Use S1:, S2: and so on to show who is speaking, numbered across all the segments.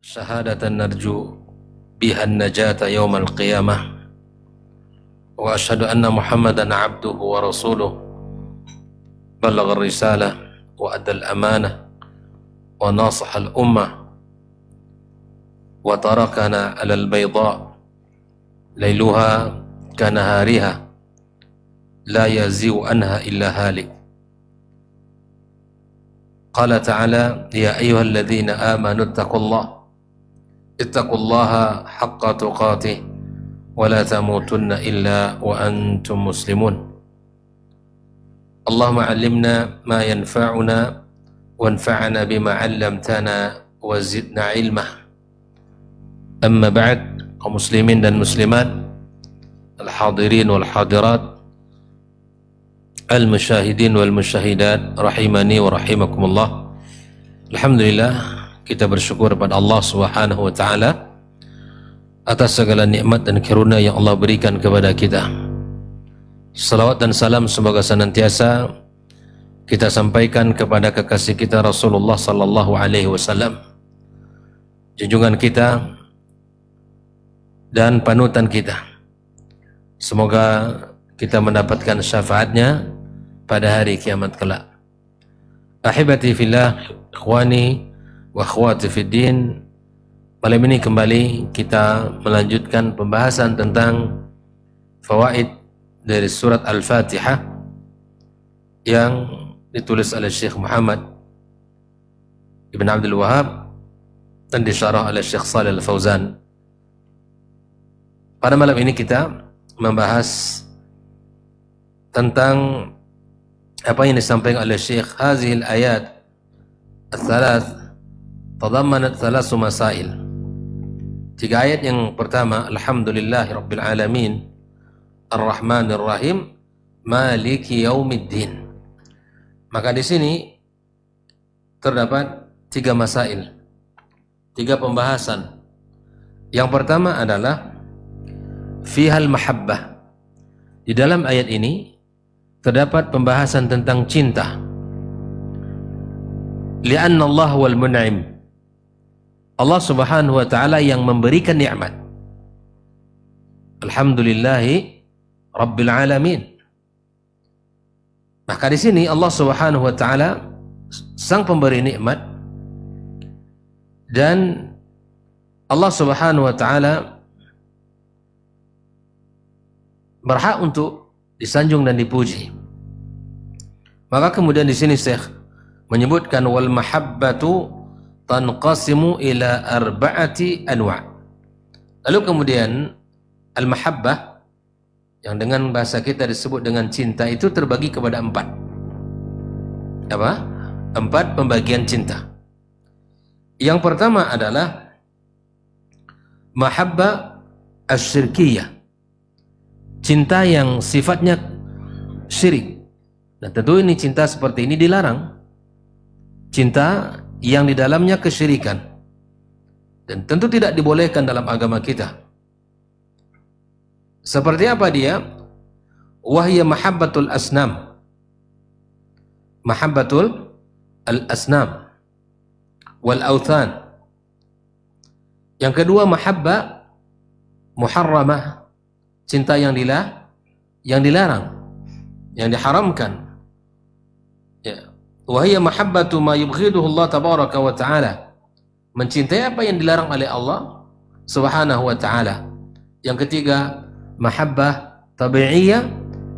S1: شهادة نرجو بها النجاة يوم القيامة وأشهد أن محمدا عبده ورسوله بلغ الرسالة وأدى الأمانة وناصح الأمة وتركنا على البيضاء ليلها كنهارها لا يزيغ عنها إلا هالك. قال تعالى: يا أيها الذين آمنوا اتقوا الله حق تقاته ولا تموتن إلا وأنتم مسلمون. اللهم علمنا ما ينفعنا وانفعنا بما علمتنا وزدنا علما. أما بعد, kaum muslimin dan muslimat, al-hadirin wal hadirat, al-musyahidin wal musyahidat, rahimani wa rahimakumullah. Alhamdulillah, kita bersyukur kepada Allah Subhanahu wa taala atas segala nikmat dan karunia yang Allah berikan kepada kita. Salawat dan salam semoga senantiasa kita sampaikan kepada kekasih kita Rasulullah sallallahu alaihi wasallam, junjungan kita dan panutan kita. Semoga kita mendapatkan syafaatnya pada hari kiamat kelak. Ahibati fillah, ikhwani wa akhwati fid din. Malam ini kembali kita melanjutkan pembahasan tentang fawaid dari surat Al-Fatihah yang ditulis oleh Syekh Muhammad Ibn Abdul Wahab dan disyarah oleh Syekh Shalih Al-Fauzan. Pada malam ini kita membahas tentang apa yang disampaikan oleh Syekh. Hazihil ayat al-thalath tadammanat thalasu masail. Tiga ayat yang pertama, alhamdulillahi rabbil alamin ar-rahmanir rahim maliki yaumiddin. Maka di sini terdapat tiga masail, tiga pembahasan. Yang pertama adalah fihal mahabbah. Di dalam ayat ini terdapat pembahasan tentang cinta. Li'anna Allah wal mun'im. Allah Subhanahu wa taala yang memberikan nikmat. Alhamdulillahi rabbil alamin. Maka di sini Allah Subhanahu wa taala sang pemberi nikmat, dan Allah Subhanahu wa taala berhak untuk disanjung dan dipuji. Maka kemudian di sini Syekh menyebutkan wal mahabbatu tanqasimu ila arba'ati anwa'. Lalu kemudian al mahabbah yang dengan bahasa kita disebut dengan cinta itu terbagi kepada empat. Apa? Empat pembagian cinta. Yang pertama adalah mahabbah asyirkiyah, cinta yang sifatnya syirik. Dan tentu ini cinta seperti ini dilarang. Cinta yang di dalamnya kesyirikan. Dan tentu tidak dibolehkan dalam agama kita. Seperti apa dia? Wahya mahabbatul asnam. Mahabbatul al-asnam wal authan. Yang kedua mahabbah muharramah, cinta yang dilarang, yang diharamkan. Ya. Wahia mahabbatu ma yubghiduhu Allah tabaraka wa ta'ala. Mencintai apa yang dilarang oleh Allah Subhanahu wa ta'ala. Yang ketiga, mahabbah tabi'iyah,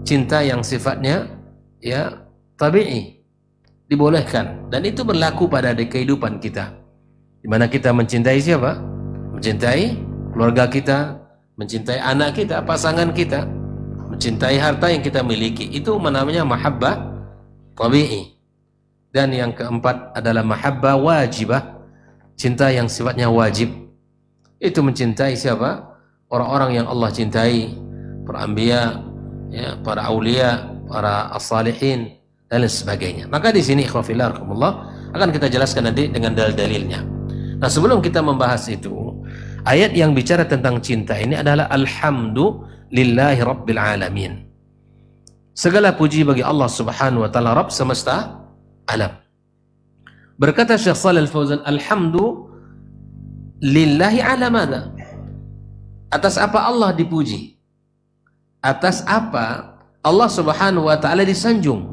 S1: cinta yang sifatnya ya tabi'i, dibolehkan, dan itu berlaku pada kehidupan kita. Di mana kita mencintai siapa? Mencintai keluarga kita, mencintai anak kita, pasangan kita, mencintai harta yang kita miliki. Itu namanya mahabbah tabi'i. Dan yang keempat adalah mahabbah wajibah, cinta yang sifatnya wajib. Itu mencintai siapa? Orang-orang yang Allah cintai, para anbiya, ya, para aulia, para as-salihin, dan lain sebagainya. Maka di sini ikhwafillah akan kita jelaskan nanti dengan dalil-dalilnya. Nah, sebelum kita membahas itu, ayat yang bicara tentang cinta ini adalah alhamdulillahi rabbil alamin. Segala puji bagi Allah Subhanahu wa taala, Rabb semesta alam. Berkata Syekh Shalih Al-Fauzan, alhamdu Lillahi ala madza? Atas apa Allah dipuji? Atas apa Allah Subhanahu wa taala disanjung?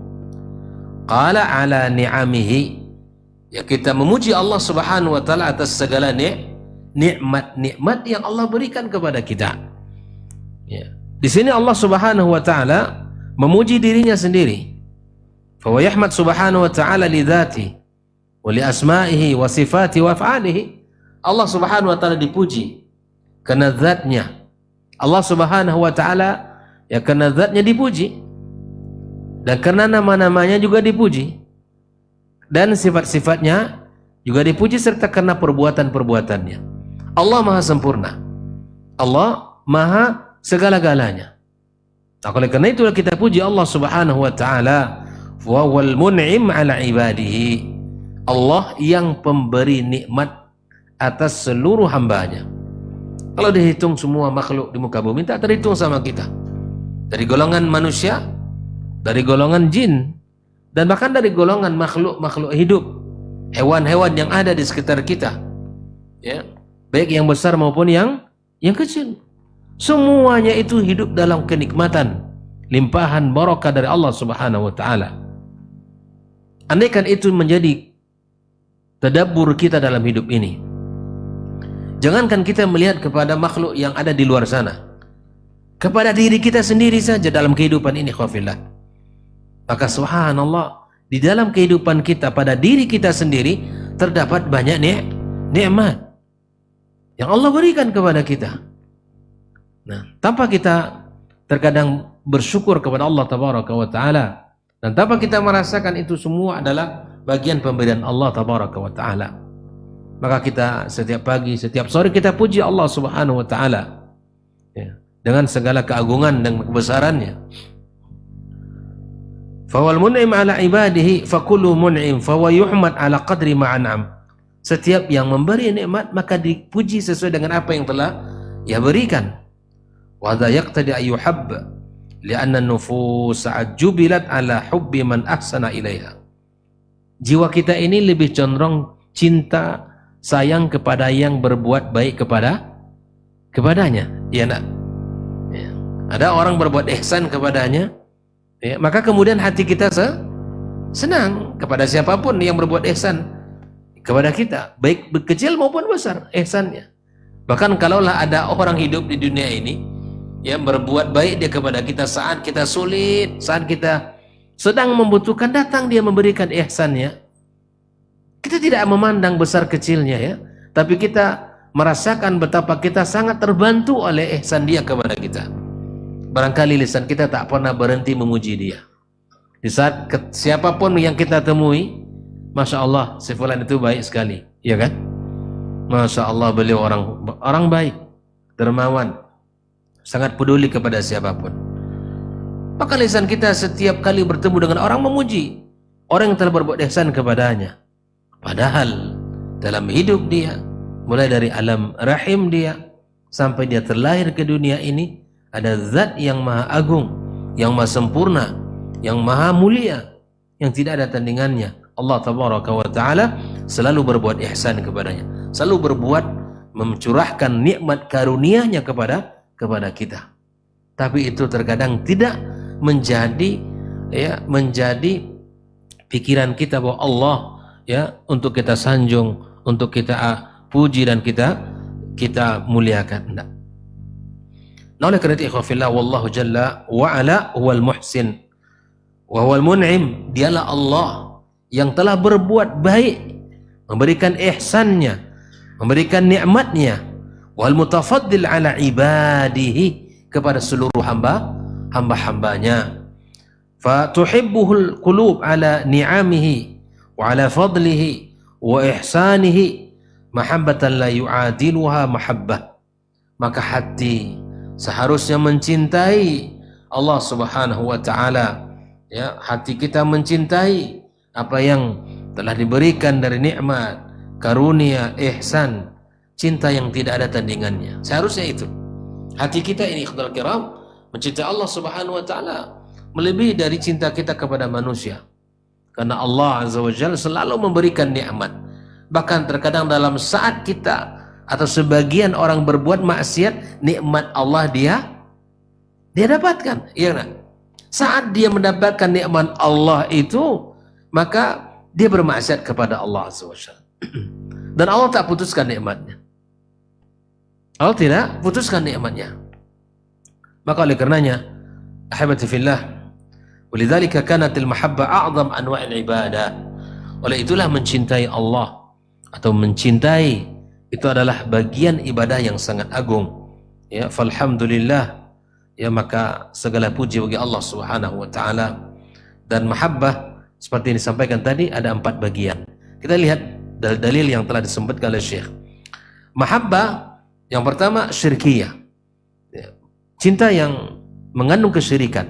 S1: Qala ala ni'amihi. Ya, kita memuji Allah Subhanahu wa taala atas segala nikmat-nikmat yang Allah berikan kepada kita. Ya. Di sini Allah Subhanahu wa taala memuji dirinya sendiri. Fa wa yahmad subhanahu wa ta'ala li dzatihi wa li asma'ihi wa sifatihi wa af'alihi. Allah Subhanahu wa taala dipuji karena zatnya. Allah Subhanahu wa taala ya karena zatnya dipuji, dan karena nama-namanya juga dipuji, dan sifat-sifatnya juga dipuji, serta karena perbuatan-perbuatannya. Allah maha sempurna, Allah maha segala-galanya. Nah, oleh karena itulah kita puji Allah Subhanahu wa taala. Wa wal mun'im ala ibadihi. Allah yang pemberi nikmat atas seluruh hambanya. Kalau dihitung semua makhluk di muka bumi tak terhitung sama kita. Dari golongan manusia, dari golongan jin, dan bahkan dari golongan makhluk-makhluk hidup, hewan-hewan yang ada di sekitar kita, ya, baik yang besar maupun yang kecil. Semuanya itu hidup dalam kenikmatan, limpahan barokah dari Allah Subhanahu wa taala. Andaikan itu menjadi tadabbur kita dalam hidup ini, jangankan kita melihat kepada makhluk yang ada di luar sana, kepada diri kita sendiri saja dalam kehidupan ini, khafillah. Maka subhanallah, di dalam kehidupan kita, pada diri kita sendiri terdapat banyak nikmat yang Allah berikan kepada kita. Nah, tanpa kita terkadang bersyukur kepada Allah Tabaraka wa Ta'ala, dan tanpa kita merasakan itu semua adalah bagian pemberian Allah Tabaraka wa Ta'ala, maka kita setiap pagi, setiap sore kita puji Allah Subhanahu wa Ta'ala, ya, dengan segala keagungan dan kebesarannya. Fawal mun'im ala ibadihi fakullu mun'im fawa yuhmad ala qadri ma'an'am. Setiap yang memberi nikmat maka dipuji sesuai dengan apa yang telah ia berikan. Wa hadza yaqtadi ayyuhab li'anna an-nufus jubilat ala hubbi man ahsana ilaiha. Jiwa kita ini lebih condong cinta sayang kepada yang berbuat baik kepadanya. Ya, nak? Ya. Ada orang berbuat ihsan kepadanya, ya, maka kemudian hati kita senang kepada siapapun yang berbuat ihsan kepada kita, baik kecil maupun besar ihsannya. Bahkan kalaulah ada orang hidup di dunia ini yang berbuat baik dia kepada kita saat kita sulit, saat kita sedang membutuhkan, datang dia memberikan ihsannya, kita tidak memandang besar kecilnya, ya, tapi kita merasakan betapa kita sangat terbantu oleh ihsan dia kepada kita. Barangkali lisan kita tak pernah berhenti memuji dia. Di saat siapapun yang kita temui, Masya Allah, si fulan itu baik sekali, ya kan? Masya Allah, beliau orang baik, dermawan, sangat peduli kepada siapapun. Maka lisan kita setiap kali bertemu dengan orang memuji orang yang telah berbuat ihsan kepadanya. Padahal dalam hidup dia, mulai dari alam rahim dia sampai dia terlahir ke dunia ini, ada zat yang maha agung, yang maha sempurna, yang maha mulia, yang tidak ada tandingannya. Allah Tabaraka wa Ta'ala selalu berbuat ihsan kepadanya, selalu berbuat mencurahkan nikmat karunia-Nya kepada kita. Tapi itu terkadang tidak menjadi pikiran kita bahwa Allah, ya, untuk kita sanjung, untuk kita puji dan kita muliakan. Tidak. Nah, oleh kerana itu ikhwafillah, wallahu jalla wa ala huwal muhsin wa huwal mun'im. Dialah Allah yang telah berbuat baik, memberikan ihsannya, memberikan nikmatnya, wal mutafaddil ala ibadihi, kepada seluruh hamba-hambanya. Fa tuhibbuhul qulub ala ni'amihi wa ala fadlihi wa ihsanihi mahabbatan la yu'adiluha mahabbah. Maka hati seharusnya mencintai Allah Subhanahu wa Ta'ala, ya, hati kita mencintai apa yang telah diberikan dari nikmat, karunia, ihsan, cinta yang tidak ada tandingannya. Seharusnya itu hati kita ini, ikhwatal kiram, mencintai Allah Subhanahu wa Ta'ala melebihi dari cinta kita kepada manusia. Karena Allah Azza wa Jalla selalu memberikan nikmat. Bahkan terkadang dalam saat kita atau sebagian orang berbuat maksiat, nikmat Allah dia dapatkan. Iya kan? Saat dia mendapatkan nikmat Allah itu, maka dia bermaksiat kepada Allah Azza wa Jalla. Dan Allah tak putuskan nikmatnya. Allah tidak putuskan nikmatnya. Maka oleh karenanya, ahibati fillah, walidzalika kanatil mahabbah a'zam anwa'il ibadah. Oleh itulah mencintai Allah atau mencintai itu adalah bagian ibadah yang sangat agung. Ya, falhamdulillah. Ya, maka segala puji bagi Allah Subhanahu wa taala. Dan mahabbah seperti yang disampaikan tadi ada 4 bagian. Kita lihat dalil yang telah disebutkan oleh Syekh. Mahabbah yang pertama syirkiyah. Ya, cinta yang mengandung kesyirikan.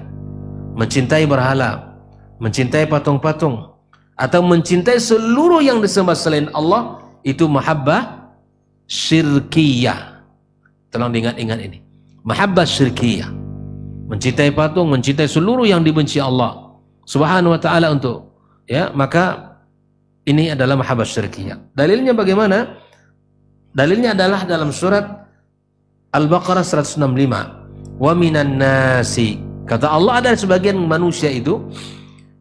S1: Mencintai berhala, mencintai patung-patung, atau mencintai seluruh yang disembah selain Allah, itu mahabbah syirkiyah. Tolong diingat-ingat ini. Mahabbah syirkiyah. Mencintai patung, mencintai seluruh yang dibenci Allah Subhanahu wa taala untuk, ya, maka ini adalah mahabbah syirkiyah. Dalilnya bagaimana? Dalilnya adalah dalam surat Al-Baqarah 165. Wa minan nasi, kata Allah, ada sebagian manusia itu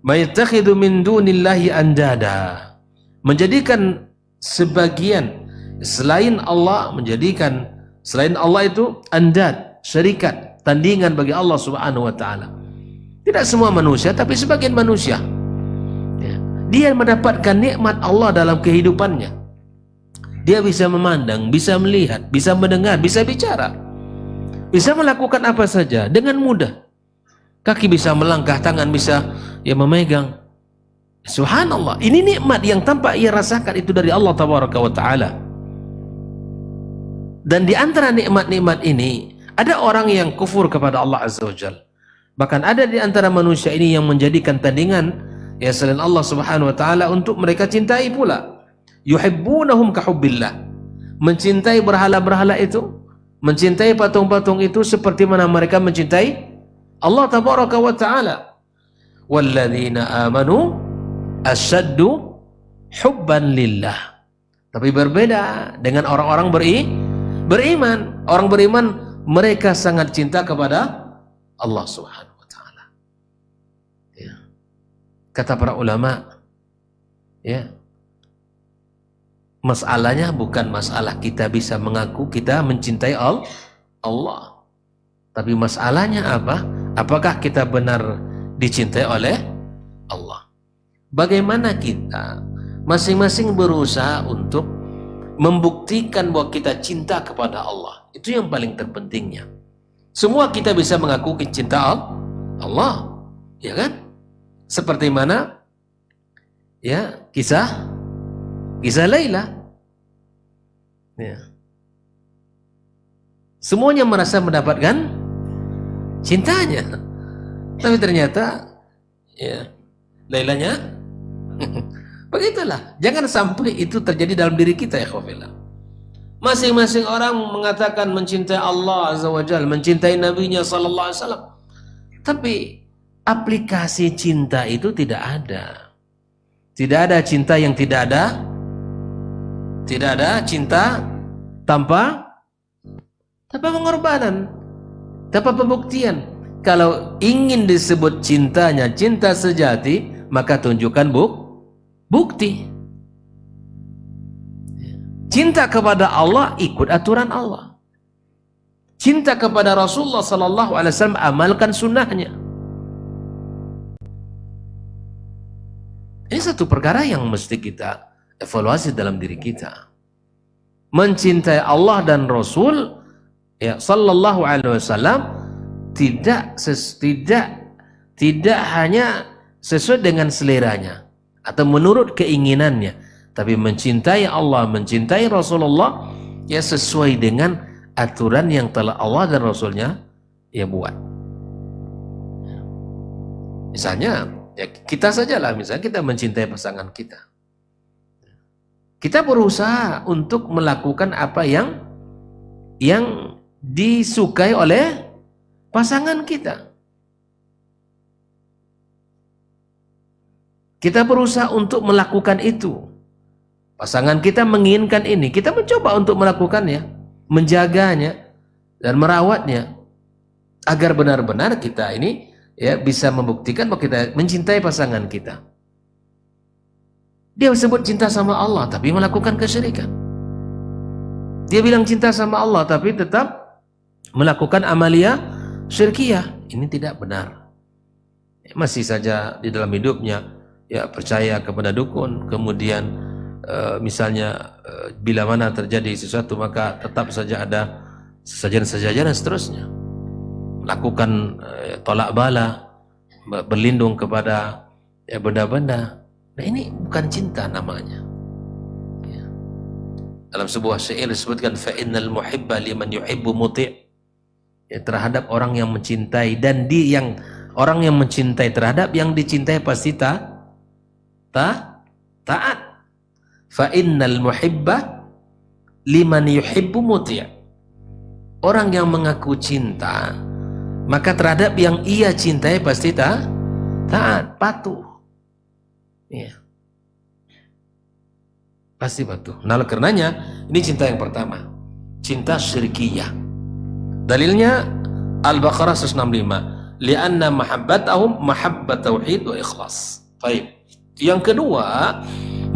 S1: mayattakhidhu min dunillahi andada, menjadikan sebagian selain Allah, menjadikan selain Allah itu andad, syarikat, tandingan bagi Allah Subhanahu wa taala. Tidak semua manusia, tapi sebagian manusia. Ya. Dia mendapatkan nikmat Allah dalam kehidupannya. Dia bisa memandang, bisa melihat, bisa mendengar, bisa bicara, bisa melakukan apa saja dengan mudah. Kaki bisa melangkah, tangan bisa memegang. Subhanallah, ini nikmat yang tanpa ia rasakan itu dari Allah Tabaraka wa Ta'ala. Dan di antara nikmat-nikmat ini ada orang yang kufur kepada Allah Azza wa Jalla. Bahkan ada di antara manusia ini yang menjadikan tandingan selain Allah Subhanahu wa Ta'ala untuk mereka cintai pula. Yuhibbunahum kahubbillah, mencintai berhala-berhala itu, mencintai patung-patung itu seperti mana mereka mencintai Allah Tabaraka wa Ta'ala. Walladzina amanu asyaddu hubban lillah. Tapi berbeda dengan orang-orang beriman. Orang beriman mereka sangat cinta kepada Allah Subhanahu wa Ta'ala. Ya. Kata para ulama, ya, masalahnya bukan masalah kita bisa mengaku kita mencintai Allah. Tapi masalahnya apa? Apakah kita benar dicintai oleh Allah? Bagaimana kita masing-masing berusaha untuk membuktikan bahwa kita cinta kepada Allah. Itu yang paling terpentingnya. Semua kita bisa mengaku cinta Allah, ya kan? Seperti mana ya kisah Laila. Ya. Semuanya merasa mendapatkan cintanya, tapi ternyata ya Lailanya begitulah. Jangan sampai itu terjadi dalam diri kita, ya khawfillah. Masing-masing orang mengatakan mencintai Allah Azza wa Jalla, mencintai Nabi-Nya sallallahu alaihi wasallam, tapi aplikasi cinta itu tidak ada. Tidak ada cinta yang tidak ada cinta tanpa pengorbanan, tanpa pembuktian. Kalau ingin disebut cintanya cinta sejati, maka tunjukkan bukti. Cinta kepada Allah, ikut aturan Allah. Cinta kepada Rasulullah sallallahu alaihi wasallam, amalkan sunnahnya. Ini satu perkara yang mesti kita evaluasi dalam diri kita. Mencintai Allah dan Rasul ya sallallahu alaihi wasallam tidak hanya sesuai dengan seleranya atau menurut keinginannya, tapi mencintai Allah, mencintai Rasulullah ya sesuai dengan aturan yang telah Allah dan Rasulnya ya buat. Misalnya ya kita sajalah, misalnya kita mencintai pasangan kita, kita berusaha untuk melakukan apa yang disukai oleh pasangan kita. Kita berusaha untuk melakukan itu. Pasangan kita menginginkan ini, kita mencoba untuk melakukannya, menjaganya dan merawatnya agar benar-benar kita ini ya bisa membuktikan bahwa kita mencintai pasangan kita. Dia sebut cinta sama Allah tapi melakukan kesyirikan. Dia bilang cinta sama Allah tapi tetap melakukan amalia syirkiyah. Ini tidak benar. Masih saja di dalam hidupnya ya percaya kepada dukun, kemudian misalnya bila mana terjadi sesuatu maka tetap saja ada sesajen-sesajen dan seterusnya. Lakukan tolak bala, berlindung kepada benda-benda. Nah ini bukan cinta namanya. Ya. Dalam sebuah syair disebutkan fa innal muhibba liman yuhibbu muti'. Ya, terhadap orang yang mencintai dan orang yang mencintai terhadap yang dicintai pasti taat. Fa innal muhibba liman yuhibbu muti'. Orang yang mengaku cinta maka terhadap yang ia cintai pasti taat, patuh. Iya. Pasti patuh. Nah, karenanya ini cinta yang pertama, cinta syirkiyah. Dalilnya Al-Baqarah 165, li'anna mahabbatahum mahabbat tauhid wa ikhlas. Baik. Yang kedua,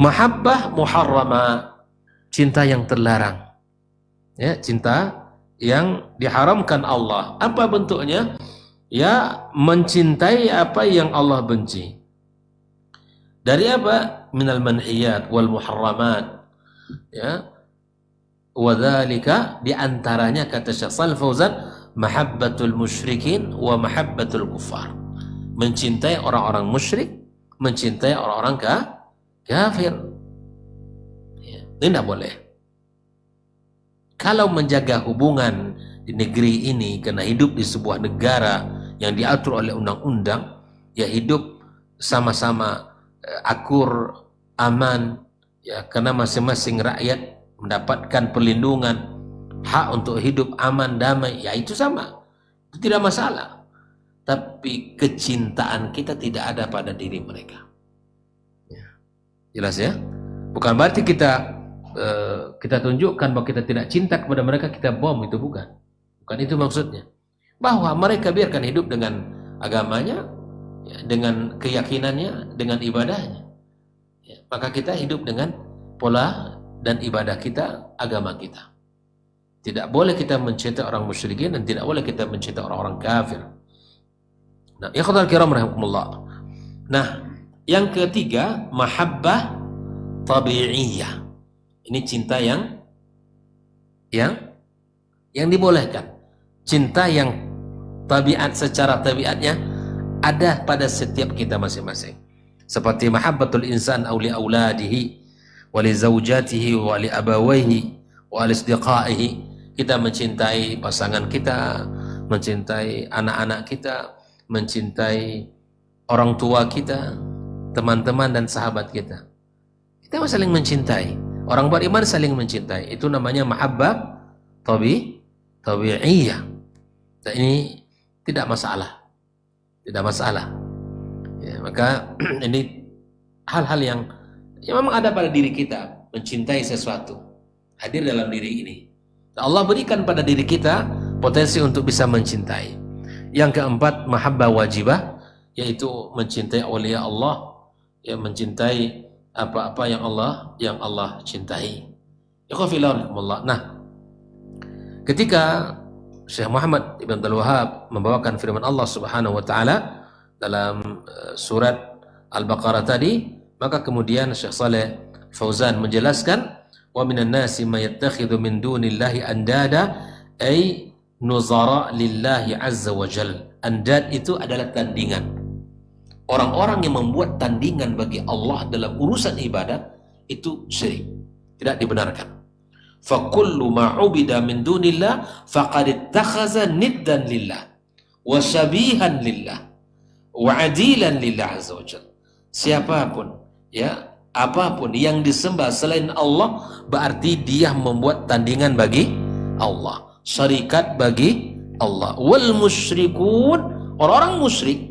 S1: mahabbah muharramah, cinta yang terlarang. Ya, cinta yang diharamkan Allah. Apa bentuknya? Ya, mencintai apa yang Allah benci. Dari apa? Minal manhiyat wal muharramat. Ya. Wadzalika diantaranya kata Syekh Shalih Fauzan, mahabbatul musyrikin wa mahabbatul kuffar. Mencintai orang-orang musyrik, mencintai orang-orang kafir. Ya. Ini tidak boleh. Kalau menjaga hubungan di negeri ini karena hidup di sebuah negara yang diatur oleh undang-undang, ya hidup sama-sama akur, aman, ya karena masing-masing rakyat mendapatkan perlindungan, hak untuk hidup aman, damai, ya itu sama, itu tidak masalah. Tapi kecintaan kita tidak ada pada diri mereka. Ya. Jelas ya? Bukan berarti kita tunjukkan bahwa kita tidak cinta kepada mereka, kita bom, itu bukan itu maksudnya. Bahwa mereka biarkan hidup dengan agamanya, ya, dengan keyakinannya, dengan ibadahnya, ya, maka kita hidup dengan pola dan ibadah kita, agama kita. Tidak boleh kita mencintai orang musyrikin dan tidak boleh kita mencintai orang-orang kafir. Nah, ikhwatal kiram rahimakumullah. Nah, yang ketiga, mahabbah tabi'iyah. Ini cinta yang dibolehkan. Cinta yang secara tabiatnya ada pada setiap kita masing-masing. Seperti mahabbatul insan awli auladihi wa li zawjatihi wa li abawaihi wa li asdiqaihi. Kita mencintai pasangan kita, mencintai anak-anak kita, mencintai orang tua kita, teman-teman dan sahabat kita. Kita saling mencintai. Orang beriman saling mencintai. Itu namanya mahabbah tabi'iyah. Dan ini tidak masalah. Tidak masalah. Ya, maka ini hal-hal yang memang ada pada diri kita, mencintai sesuatu. Hadir dalam diri ini. Allah berikan pada diri kita potensi untuk bisa mencintai. Yang keempat, mahabbah wajibah, yaitu mencintai awliya Allah, ya, mencintai apa-apa yang Allah cintai. Nah, ketika Syekh Muhammad Ibn Abdul Wahhab membawakan firman Allah Subhanahu wa taala dalam surat Al-Baqarah tadi, maka kemudian Syekh Shalih Fauzan menjelaskan, wa minan nasi may yattakhidhu min dunillahi andada ay nuzara lillahi azza wa jalla. Andad itu adalah tandingan. Orang-orang yang membuat tandingan bagi Allah dalam urusan ibadah itu syirik, tidak dibenarkan. Fa kullu ma ubida min dunillah faqad ittakhaza niddan lillah wa syabihan lillah wa adilan lillah azza wajalla. Siapapun, ya, apapun yang disembah selain Allah berarti dia membuat tandingan bagi Allah, syarikat bagi Allah. Wal musyrikun, orang-orang musyrik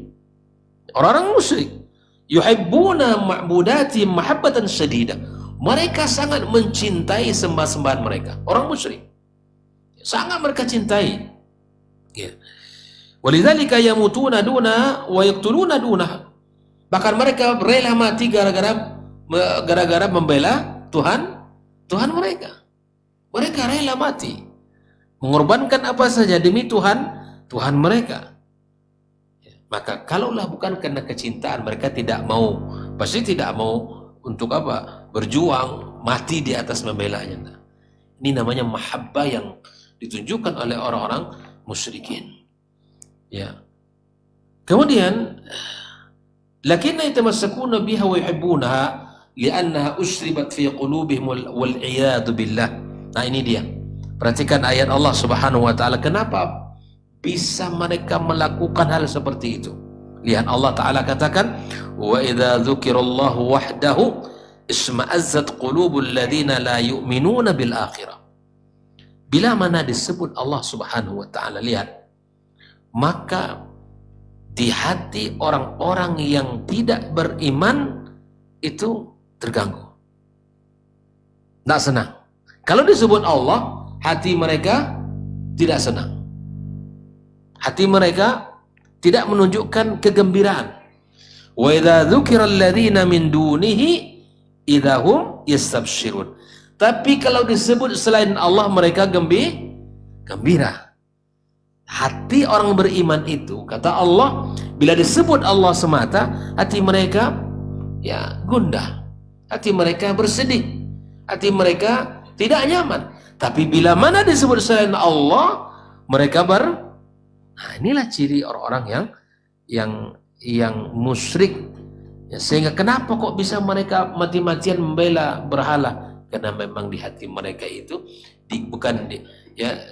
S1: yuhibbuna ma'budati mahabbatan syadidah, Mereka sangat mencintai sembah-sembahan mereka. Orang musyrik sangat mereka cintai. Ya. Walidzalika yamutuna duna wa yaqtuluna duna. Bahkan mereka rela mati gara-gara membela Tuhan mereka. Mereka rela mati, mengorbankan apa saja demi Tuhan mereka. Maka kalaulah bukan karena kecintaan, mereka pasti tidak mau untuk apa? Berjuang, mati di atas membelanya. Ini namanya mahabbah yang ditunjukkan oleh orang-orang musyrikin. Ya. Kemudian lakinna yatamassakuna biha wa yuhibbunaha li'annaha ushribat fi qulubihim wal iyadu billah. Nah, ini dia. Perhatikan ayat Allah Subhanahu wa taala, kenapa bisa mereka melakukan hal seperti itu. Lihat Allah taala katakan, wa idza dzukirallahu wahdahu isma'azzat qulubul ladzina la yu'minuna bil akhirah. Bila mana disebut Allah Subhanahu wa taala, lihat, maka di hati orang-orang yang tidak beriman itu terganggu, tidak senang. Kalau disebut Allah, hati mereka tidak senang, hati mereka tidak menunjukkan kegembiraan. Wa idza dzukira alladzina min dunihi idahum yastabshirun. Tapi kalau disebut selain Allah, mereka gembira. Hati orang beriman itu, kata Allah, bila disebut Allah semata, hati mereka ya gundah, hati mereka bersedih, hati mereka tidak nyaman. Tapi bila mana disebut selain Allah, mereka nah, inilah ciri orang-orang yang musyrik. Ya, sehingga kenapa kok bisa mereka mati-matian membela berhala? Karena memang di hati mereka itu di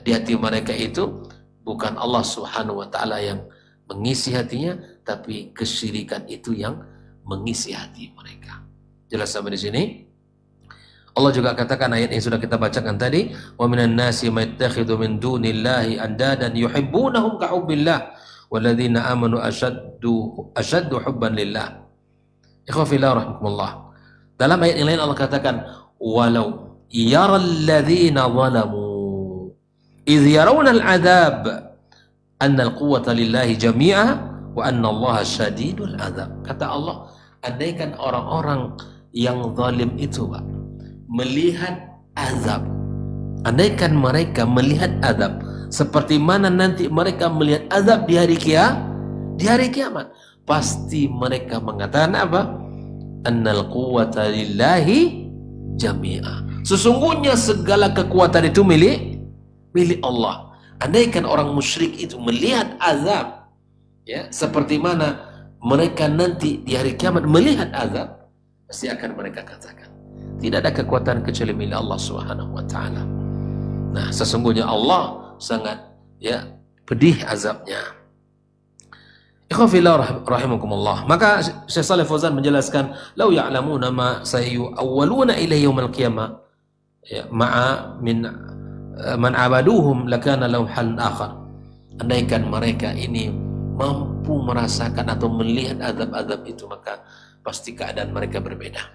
S1: hati mereka itu bukan Allah Subhanahu wa taala yang mengisi hatinya, tapi kesyirikan itu yang mengisi hati mereka. Jelas sampai di sini? Allah juga katakan ayat yang sudah kita bacakan tadi, wa minan nasi may yattakhidhu min dunillahi andadan yuhibbunahum ka hubbillah walladzina amanu ashaddu hubban lillah. Ikhwafillah rahimakumullah. Dalam ayat yang lain Allah katakan, walau yaral ladzina zalamu idh yarawna al-'adzab anna al-quwwata lillahi jami'a wa anna Allaha syadidul 'adzab. Kata Allah, andaikan orang-orang yang zalim itu, Pak, melihat azab, andaikan mereka melihat azab seperti mana nanti mereka melihat azab di hari kiamat, pasti mereka mengatakan apa? Annal quwwata lillahi jami'a. Sesungguhnya segala kekuatan itu milik Allah. Andaikan orang musyrik itu melihat azab, ya, seperti mana mereka nanti di hari kiamat melihat azab, pasti akan mereka katakan, tidak ada kekuatan kecuali milik Allah Subhanahu wa taala. Nah, sesungguhnya Allah sangat pedih azabnya. Ikhwafillah rahimakumullah. Maka Syekh Shalih Fauzan menjelaskan, lau ya'lamuna ma sayu'awwaluna ilayhi yaumil qiyamah ma'a min man abaduhum lakana lahum halun akhar. Andaikan mereka ini mampu merasakan atau melihat azab-azab itu, maka pasti keadaan mereka berbeda.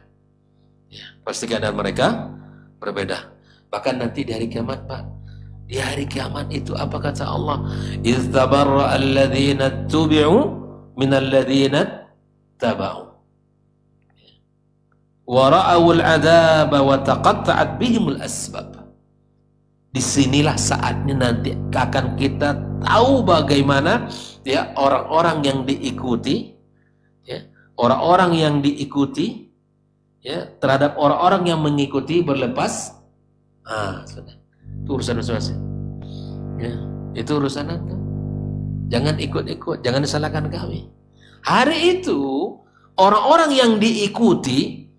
S1: Ya, pasti keadaan mereka berbeda. Bahkan nanti di hari kiamat, Pak, di hari kiamat itu apa kata Allah? Idz tabarra alladzina tubi'u minal ladzina taba'u wa ra'awul 'adzaba wa taqatta'at bihimul asbab. Disinilah saatnya nanti akan kita tahu bagaimana orang-orang yang diikuti, orang-orang yang diikuti terhadap orang-orang yang mengikuti berlepas. Sudah. Itu urusan masing-masing. Itu urusan Anda. Jangan ikut-ikut, jangan disalahkan kami. Hari itu orang-orang yang diikuti,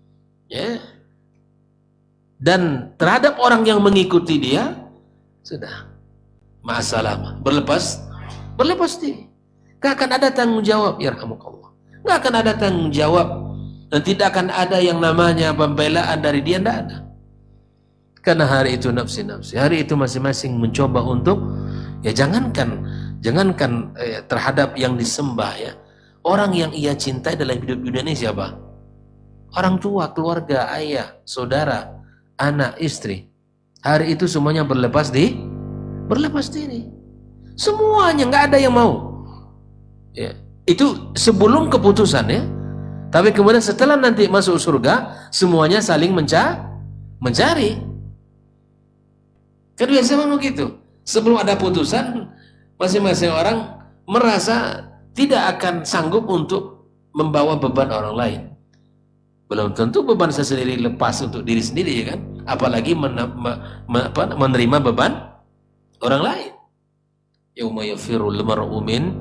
S1: dan terhadap orang yang mengikuti dia, sudah ma'asalamah, berlepas diri. Gak akan ada tanggung jawab, ya rahmukallah. Gak akan ada tanggung jawab, dan tidak akan ada yang namanya pembelaan dari dia, tidak ada. Karena hari itu nafsi-nafsi, hari itu masing-masing mencoba untuk jangankan terhadap yang disembah, orang yang ia cintai dalam hidup dunia ini siapa? orang tua, keluarga, ayah, saudara, anak, istri. Hari itu semuanya berlepas diri. Semuanya, nggak ada yang mau. Ya. Itu sebelum keputusan ya. Tapi kemudian setelah nanti masuk surga, semuanya saling mencari. Kan biasa memang gitu. Sebelum ada putusan, masing-masing orang merasa tidak akan sanggup untuk membawa beban orang lain. Belum tentu beban saya sendiri lepas untuk diri sendiri ya kan, apalagi menerima beban orang lain. Yauma yafirul mar'u min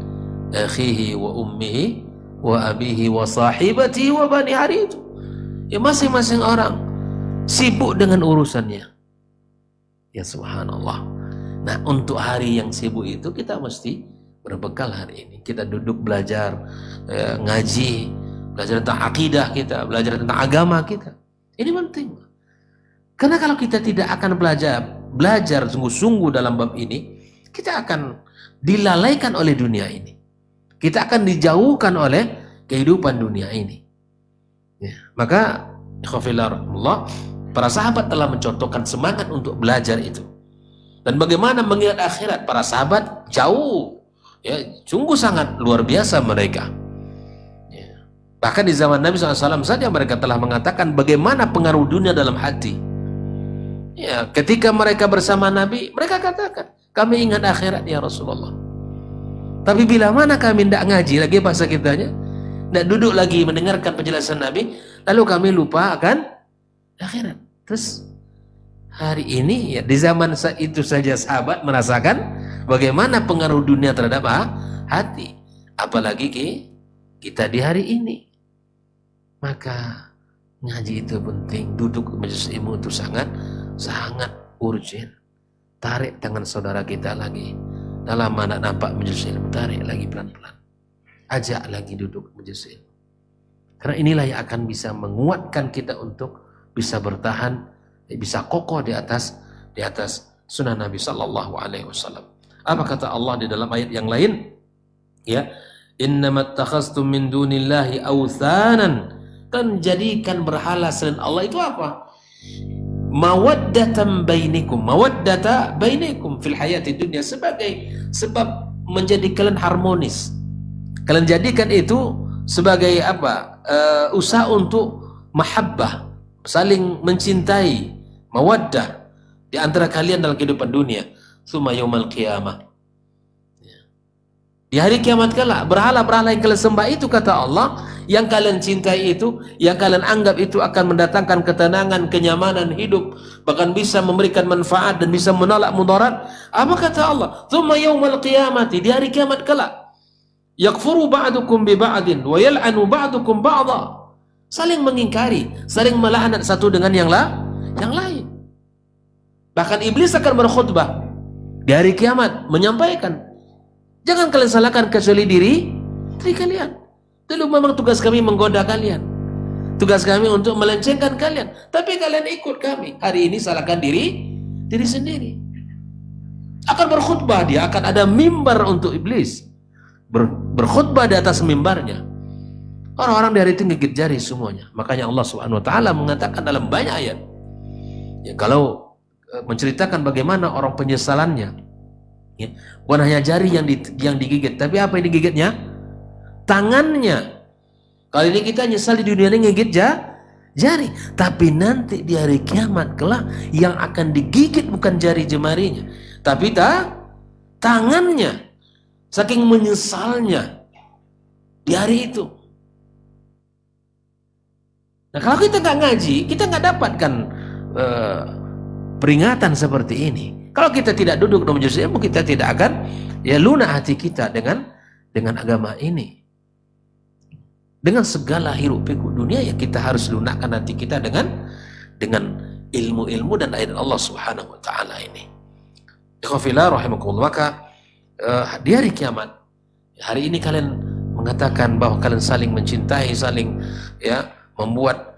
S1: akhihi wa ummihi wa abihi wa sahibatihi wa bani, hari itu ya masing-masing orang sibuk dengan urusannya. Ya subhanallah. Nah, untuk hari yang sibuk itu kita mesti berbekal hari ini. Kita duduk belajar ngaji, belajar tentang akidah kita, belajar tentang agama kita. Ini penting. Karena kalau kita tidak akan belajar sungguh-sungguh dalam bab ini, kita akan dilalaikan oleh dunia ini. Kita akan dijauhkan oleh kehidupan dunia ini. Ya, maka ikhwafillah, para sahabat telah mencontohkan semangat untuk belajar itu. Dan bagaimana mengingat akhirat, para sahabat jauh, ya, sungguh sangat luar biasa mereka. Ya. Bahkan di zaman Nabi SAW saja mereka telah mengatakan bagaimana pengaruh dunia dalam hati. Ya, ketika mereka bersama Nabi, mereka katakan, kami ingat akhirat ya Rasulullah. Tapi bila mana kami tidak ngaji lagi bahasa kitanya, tidak duduk lagi mendengarkan penjelasan Nabi, lalu kami lupa akan akhirat. Terus hari ini ya di zaman itu saja sahabat merasakan bagaimana pengaruh dunia terhadap hati, apalagi kita di hari ini. Maka ngaji itu penting, duduk majelis ilmu itu sangat urgent. Tarik tangan saudara kita lagi, dalam mana nampak majelis ilmu, tarik lagi pelan-pelan, ajak lagi duduk majelis ilmu. Karena inilah yang akan bisa menguatkan kita untuk bisa bertahan, bisa kokoh di atas sunnah Nabi Sallallahu Alaihi Wasallam. Apa kata Allah di dalam ayat yang lain? Ya, innamat takhastum min dunillahi awthanan, kan jadikan berhala selain Allah itu apa? Mawaddatan bainikum, mawaddata bainikum fil hayati dunia, sebagai sebab menjadi kalian harmonis. Kalian jadikan itu sebagai apa? Usaha untuk mahabbah, saling mencintai, mawaddah di antara kalian dalam kehidupan dunia. Tsumma yaumal qiyamah, di hari kiamat kala, berhala-berhala yang kalian sembah itu, kata Allah, yang kalian cintai itu, yang kalian anggap itu akan mendatangkan ketenangan, kenyamanan hidup, bahkan bisa memberikan manfaat dan bisa menolak mudarat. Apa kata Allah? Tsumma yaumal qiyamati, di hari kiamat kala, yakfuru ba'dukum bi ba'din wa yal'anu ba'dukum ba'dha, saling mengingkari, saling melaknat satu dengan yang lain. Bahkan iblis akan berkhutbah di hari kiamat menyampaikan, jangan kalian salahkan kecuali diri kalian. Dulu memang tugas kami menggoda kalian, tugas kami untuk melencengkan kalian, tapi kalian ikut kami. Hari ini salahkan diri sendiri. Akan berkhutbah, dia akan ada mimbar untuk iblis, berkhutbah di atas mimbarnya. Orang-orang dari itu gigit jari semuanya. Makanya Allah Subhanahu wa taala mengatakan dalam banyak ayat, ya, kalau menceritakan bagaimana orang penyesalannya, ya, bukan hanya jari yang digigit, tapi apa yang digigitnya? Tangannya. Kali ini kita nyesal di dunia ini ngigit jari, tapi nanti di hari kiamat kelak yang akan digigit bukan jari jemarinya, tapi tangannya. Saking menyesalnya di hari itu. Nah, kalau kita nggak ngaji, kita nggak dapatkan peringatan seperti ini. Kalau kita tidak duduk dalam majelis ilmu, kita tidak akan lunak hati kita dengan agama ini. Dengan segala hiruk pikuk dunia, ya kita harus lunakkan hati kita dengan ilmu-ilmu dan ayat Allah Subhanahu wa taala ini. Ikhwafillah rahimakumullah. Maka di hari kiamat, hari ini kalian mengatakan bahwa kalian saling mencintai, saling membuat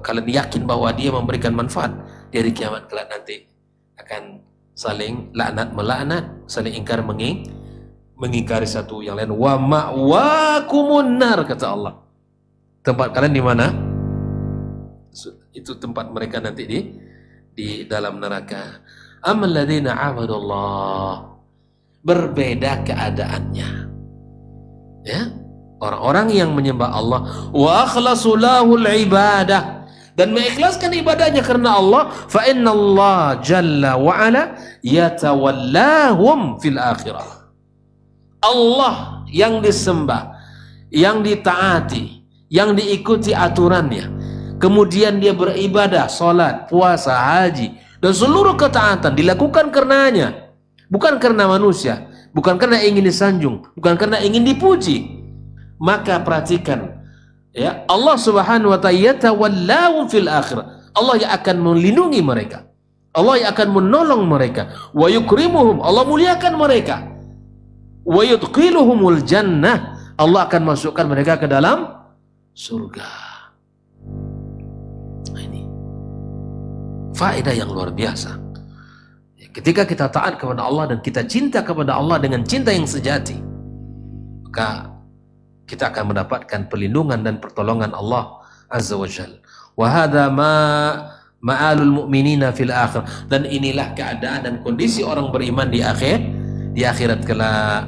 S1: kalian yakin bahwa dia memberikan manfaat. Di hari kiamat kelak nanti akan saling laknat melaknat, saling ingkar mengingkari satu yang lain. Wa ma'wakumun nar, kata Allah. Tempat kalian di mana? Itu tempat mereka nanti di dalam neraka. Amal ladzina abadullah, berbeda keadaannya. Ya, orang-orang yang menyembah Allah wa akhlasu lahul ibadah, dan mengikhlaskan ibadahnya karena Allah, fa inna Allah jalla wa ala yatawallahum fil akhirah. Allah yang disembah, yang ditaati, yang diikuti aturannya, kemudian dia beribadah, salat, puasa, haji, dan seluruh ketaatan dilakukan karenanya, bukan karena manusia, bukan karena ingin disanjung, bukan karena ingin dipuji. Maka perhatikan, ya, Allah Subhanahu wa ta'ala yatawallahum fil akhirah. Allah yang akan melindungi mereka, Allah yang akan menolong mereka, wa yukrimuhum, Allah muliakan mereka, wa yudkhiluhumul jannah, Allah akan masukkan mereka ke dalam surga. Nah, ini faedah yang luar biasa. Ketika kita taat kepada Allah dan kita cinta kepada Allah dengan cinta yang sejati, maka kita akan mendapatkan perlindungan dan pertolongan Allah Azza wa Jalla. Wa hadha ma'alul mu'minina fil akhir, dan inilah keadaan dan kondisi orang beriman di akhirat kelak.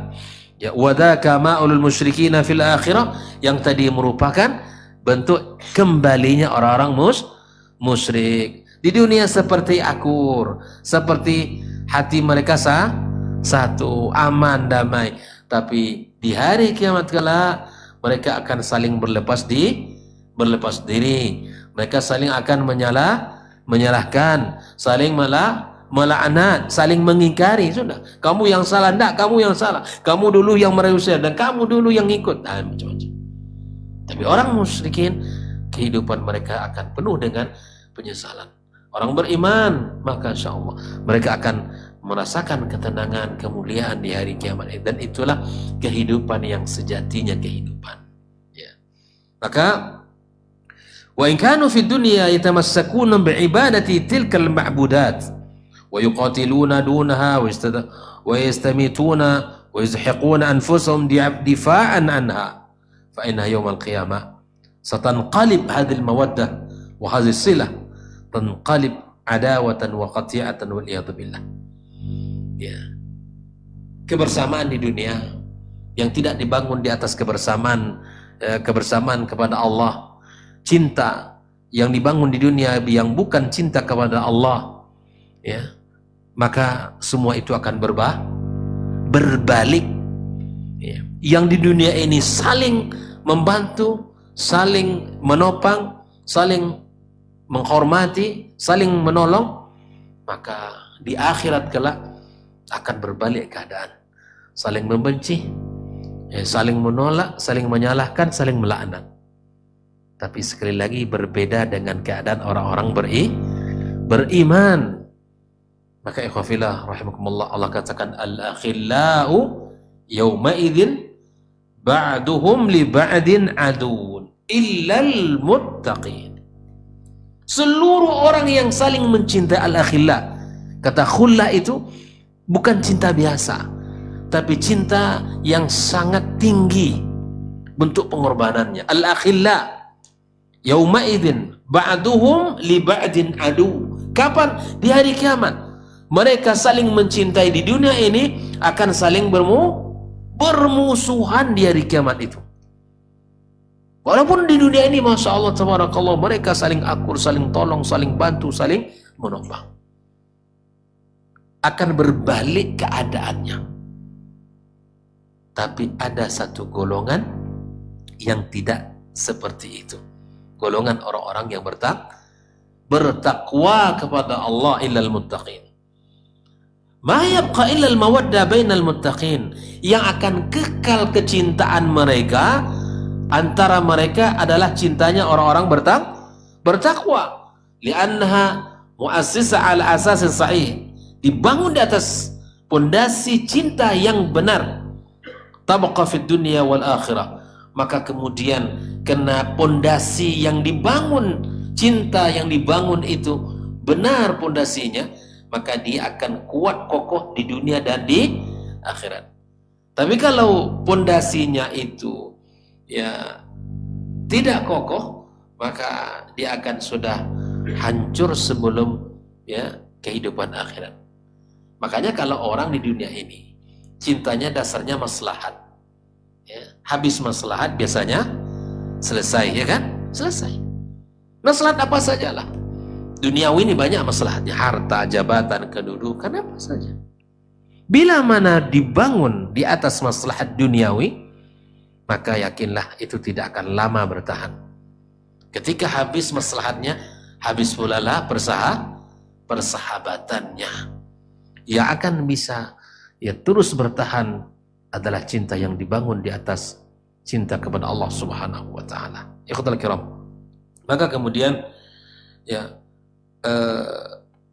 S1: Ya, wa dzaka ma'alul musyrikina fil akhirah, yang tadi merupakan bentuk kembalinya orang-orang musyrik. Di dunia seperti akur, seperti hati mereka satu, aman, damai. Tapi di hari kiamat kelak mereka akan saling berlepas diri. Mereka saling akan menyalahkan, saling melaknat, saling mengingkari. Sudah, kamu yang salah, enggak, kamu yang salah, kamu dulu yang merayu saya dan kamu dulu yang ikut. Nah, macam-macam. Tapi orang musyrikin, kehidupan mereka akan penuh dengan penyesalan. Orang beriman, maka insya Allah mereka akan merasakan ketenangan, kemuliaan di hari kiamat, dan itulah kehidupan yang sejatinya kehidupan. Ya. Maka wa in kanu fid dunya yatamassakuna bi'ibadati tilkal ma'budat wa yuqatiluna dunaha wa yastamituna wa yuzhiquna anfusahum difa'an anha, fa inna yawmal qiyamah satanqalib hadhihi al-mawaddah wa hadhihi as-silah tanqalib adawatan wa qati'atan wal iyad billah. Ya. Kebersamaan di dunia yang tidak dibangun di atas kebersamaan kepada Allah, cinta yang dibangun di dunia yang bukan cinta kepada Allah, ya, maka semua itu akan berbalik. Ya. Yang di dunia ini saling membantu, saling menopang, saling menghormati, saling menolong, maka di akhirat kelak akan berbalik keadaan, saling membenci, saling menolak, saling menyalahkan, saling melaknat. Tapi sekali lagi berbeda dengan keadaan orang-orang beriman. Maka ikhwafillah rahimakumullah, Allah katakan al-akhillau yawma idzin ba'duhum li ba'din adun illal muttaqin. Seluruh orang yang saling mencintai, al-akhillah, kata khulla itu bukan cinta biasa, tapi cinta yang sangat tinggi bentuk pengorbanannya. Al-akhilla yauma idzin ba'duhum li ba'din adu. Kapan? Di hari kiamat. Mereka saling mencintai di dunia ini akan saling bermusuhan di hari kiamat itu. Walaupun di dunia ini masya Allah tabarakallah mereka saling akur, saling tolong, saling bantu, saling menopang, akan berbalik keadaannya. Tapi ada satu golongan yang tidak seperti itu, golongan orang-orang yang bertakwa kepada Allah, illal muttaqin. Ma yabqa illal mawaddah bainal muttaqin, yang akan kekal kecintaan mereka antara mereka adalah cintanya orang-orang bertakwa. Li'annaha mu'assisa ala asasin sahih, dibangun di atas pondasi cinta yang benar. Tabqa fid dunya wal akhirah, maka kemudian kena pondasi yang dibangun, cinta yang dibangun itu benar pondasinya, maka dia akan kuat kokoh di dunia dan di akhirat. Tapi kalau pondasinya itu ya tidak kokoh, maka dia akan sudah hancur sebelum ya kehidupan akhirat. Makanya kalau orang di dunia ini cintanya dasarnya maslahat, ya, habis maslahat biasanya selesai, ya kan? Selesai. Maslahat apa sajalah. Duniawi ini banyak maslahatnya, harta, jabatan, kedudukan, apa saja. Bila mana dibangun di atas maslahat duniawi, maka yakinlah itu tidak akan lama bertahan. Ketika habis maslahatnya, habis pula lah persahabatannya. Yang akan bisa ya terus bertahan adalah cinta yang dibangun di atas cinta kepada Allah Subhanahu wa taala. Ikhwatal kiram. Maka kemudian ya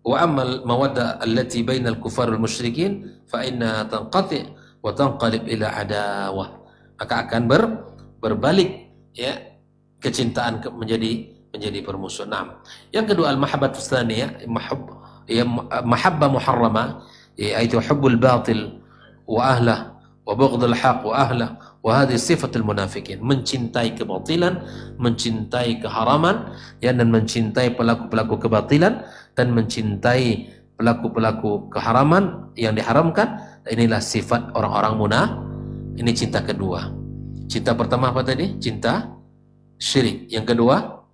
S1: wa ammal mawaddah allati bainal kufar wal musyrikin fa inna tanqati wa tanqalib ila adawah. Maka akan berbalik ya kecintaan menjadi permusuhan. Nah, yang kedua al-mahabbatu tsaniyah, mahabbah muharramah, yaitu hubbul batil wa ahlah wa bughdul haq wa ahlah, wa hadhihi sifatul munafikin, mencintai kebatilan, mencintai keharaman ya, dan mencintai pelaku-pelaku kebatilan dan mencintai pelaku-pelaku keharaman yang diharamkan. Inilah sifat orang-orang munafik. Ini cinta kedua. Cinta pertama apa tadi? Cinta syirik. Yang kedua,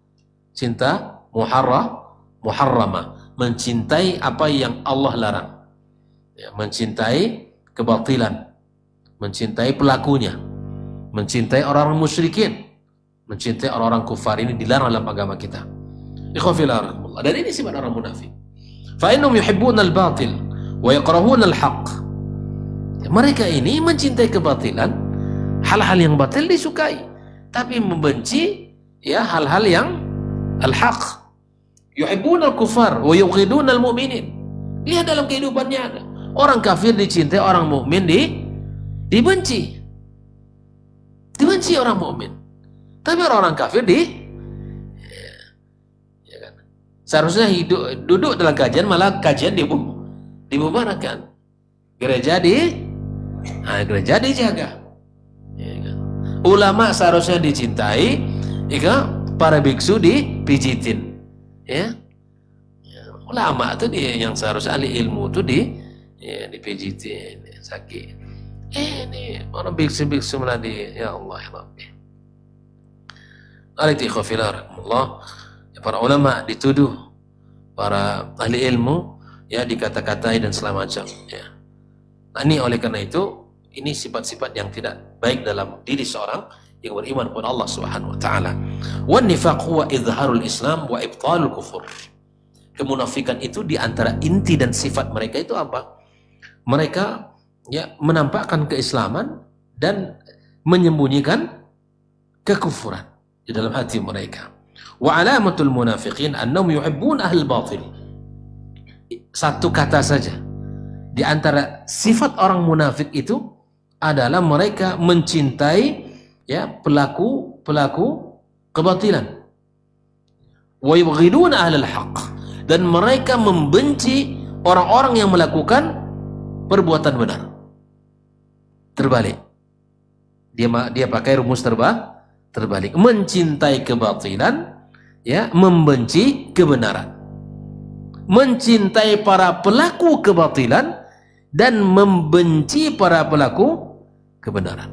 S1: cinta muharramah, mencintai apa yang Allah larang, ya, mencintai kebatilan, mencintai pelakunya, mencintai orang-orang musyrikin, mencintai orang-orang kufar. Ini dilarang dalam agama kita. Ikhwafillah. Dan ini sifat orang munafik. Fa innahum yuhibbuna al-batil wa yakrahuna al-haq. Mereka ini mencintai kebatilan, hal-hal yang batil disukai, tapi membenci ya hal-hal yang al-haq. Yuhibbuna al-kufar wa yughiduna al-mu'minin. Lihat dalam kehidupannya ada orang kafir dicintai, orang mukmin dibenci. Dibenci orang mukmin. Tapi orang kafir ya kan. Seharusnya duduk dalam kajian, malah kajian dibubarkan. Gereja dijaga. Ya kan. Ulama seharusnya dicintai, ya, para biksu dipijitin. Ya. Ulama itu yang seharusnya ahli ilmu itu dipijitin, sakit. Ini orang biksu-biksu malah ya Allah ya Rabbi. Para ulama dituduh, para ahli ilmu ya dikata-katai dan segala macam. Ya. Nah, ini oleh karena itu ini sifat-sifat yang tidak baik dalam diri seorang yang beriman kepada Allah Subhanahu wa taala. Wan nifaq huwa izharul Islam wa ibtalul kufur. Kemunafikan itu di antara inti dan sifat mereka itu apa? Mereka ya menampakkan keislaman dan menyembunyikan kekufuran di dalam hati mereka. Wa alamatul munafiqin annahum yuhibbun ahlul batil. Satu kata saja. Di antara sifat orang munafik itu adalah mereka mencintai ya pelaku kebatilan. Wa yubghiduna ahlal haqq, dan mereka membenci orang-orang yang melakukan perbuatan benar. Terbalik. Dia pakai rumus terbalik. Mencintai kebatilan ya, membenci kebenaran. Mencintai para pelaku kebatilan dan membenci para pelaku kebenaran.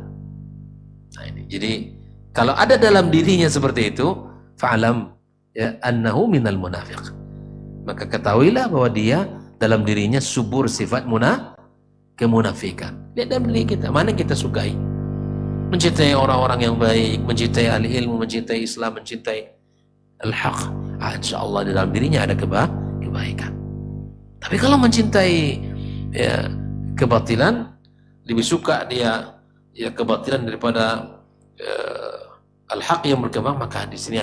S1: Nah ini. Jadi kalau ada dalam dirinya seperti itu, fa'alam ya annahu minal munafiq. Maka ketahuilah bahwa dia dalam dirinya subur sifat kemunafikan. Lihat dalam diri kita, mana kita sukai? Mencintai orang-orang yang baik, mencintai ahli ilmu, mencintai Islam, mencintai al-haq. Insyaallah di dalam dirinya ada kebaikan. Tapi kalau mencintai ya kebatilan, lebih suka dia ya kebatilan daripada al-haq yang berkembang, maka di sini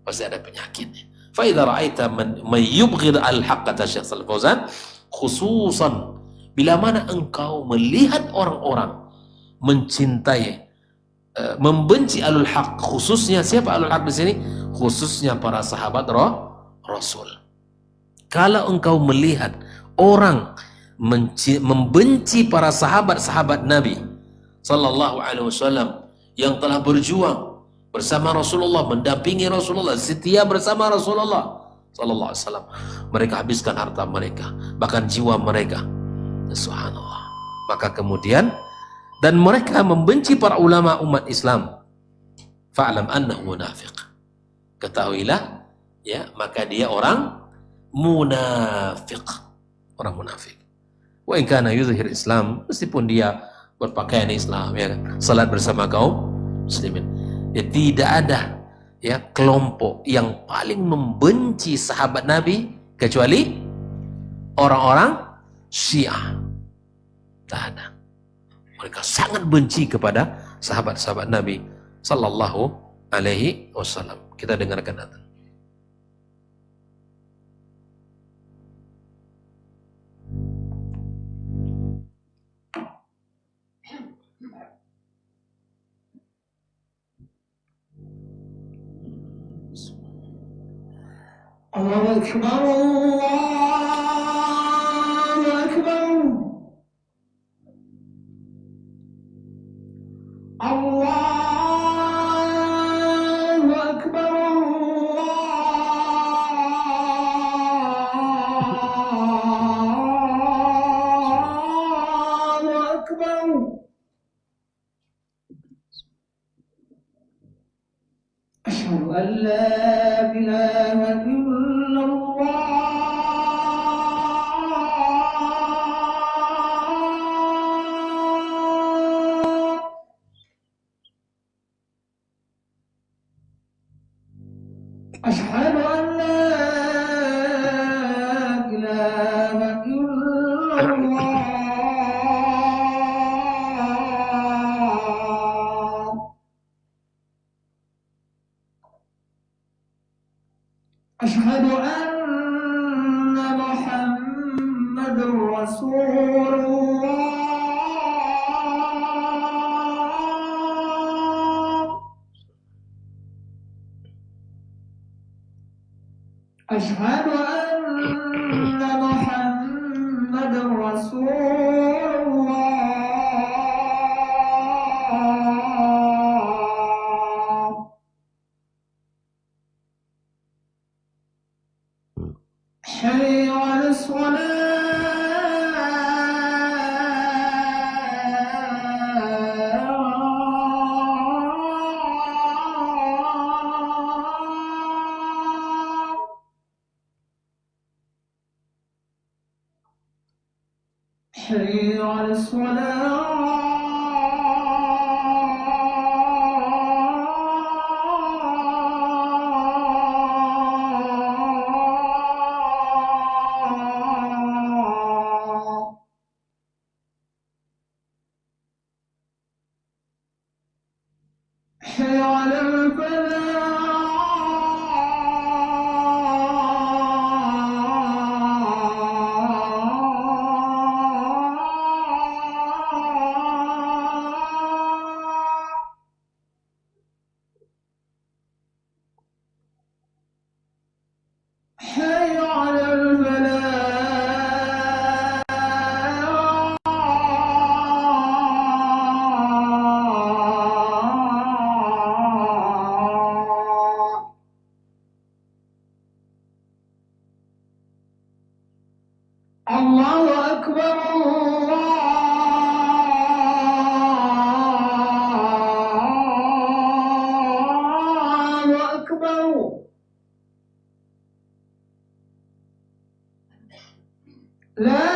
S1: pasti ada penyakit. Fa idza ra'aita man yubghid al-haq, kata Syekh Shalih Fauzan, khususan bila mana engkau melihat orang-orang mencintai membenci alul haq, khususnya siapa alul haq di sini? Khususnya para sahabat Rasul. Kalau engkau melihat orang membenci para sahabat-sahabat Nabi sallallahu alaihi wasallam yang telah berjuang bersama Rasulullah, mendampingi Rasulullah, setia bersama Rasulullah, sallallahu alaihi wasallam. Mereka habiskan harta mereka, bahkan jiwa mereka. Subhanallah. Maka kemudian, dan mereka membenci para ulama umat Islam. Fa'lam annahu munafiq. Ketahuilah, ya, maka dia orang munafik. Orang munafik. Wa in kana yuzhir Islam, meskipun dia berpakaian Islam, ya kan, salat bersama kaum muslimin. Ya, tidak ada ya kelompok yang paling membenci sahabat Nabi kecuali orang-orang Syiah. Tak ada. Mereka sangat benci kepada sahabat-sahabat Nabi sallallahu alaihi wasallam. Kita dengarkan adzan.
S2: Allahu Akbar, Allahu Akbar, Allahu Akbar, Allahu Akbar. Asyhadu an la ilaha illallah. Asyhadu an la ilaha illallah. Asyhadu anna Muhammadur Rasulullah. Asyhadu anna Muhammadur Rasulullah. حي على الصلاة. حي على الصلاة. حي على الفلاح. حي على الفلاح. الله أكبر، الله أكبر. لا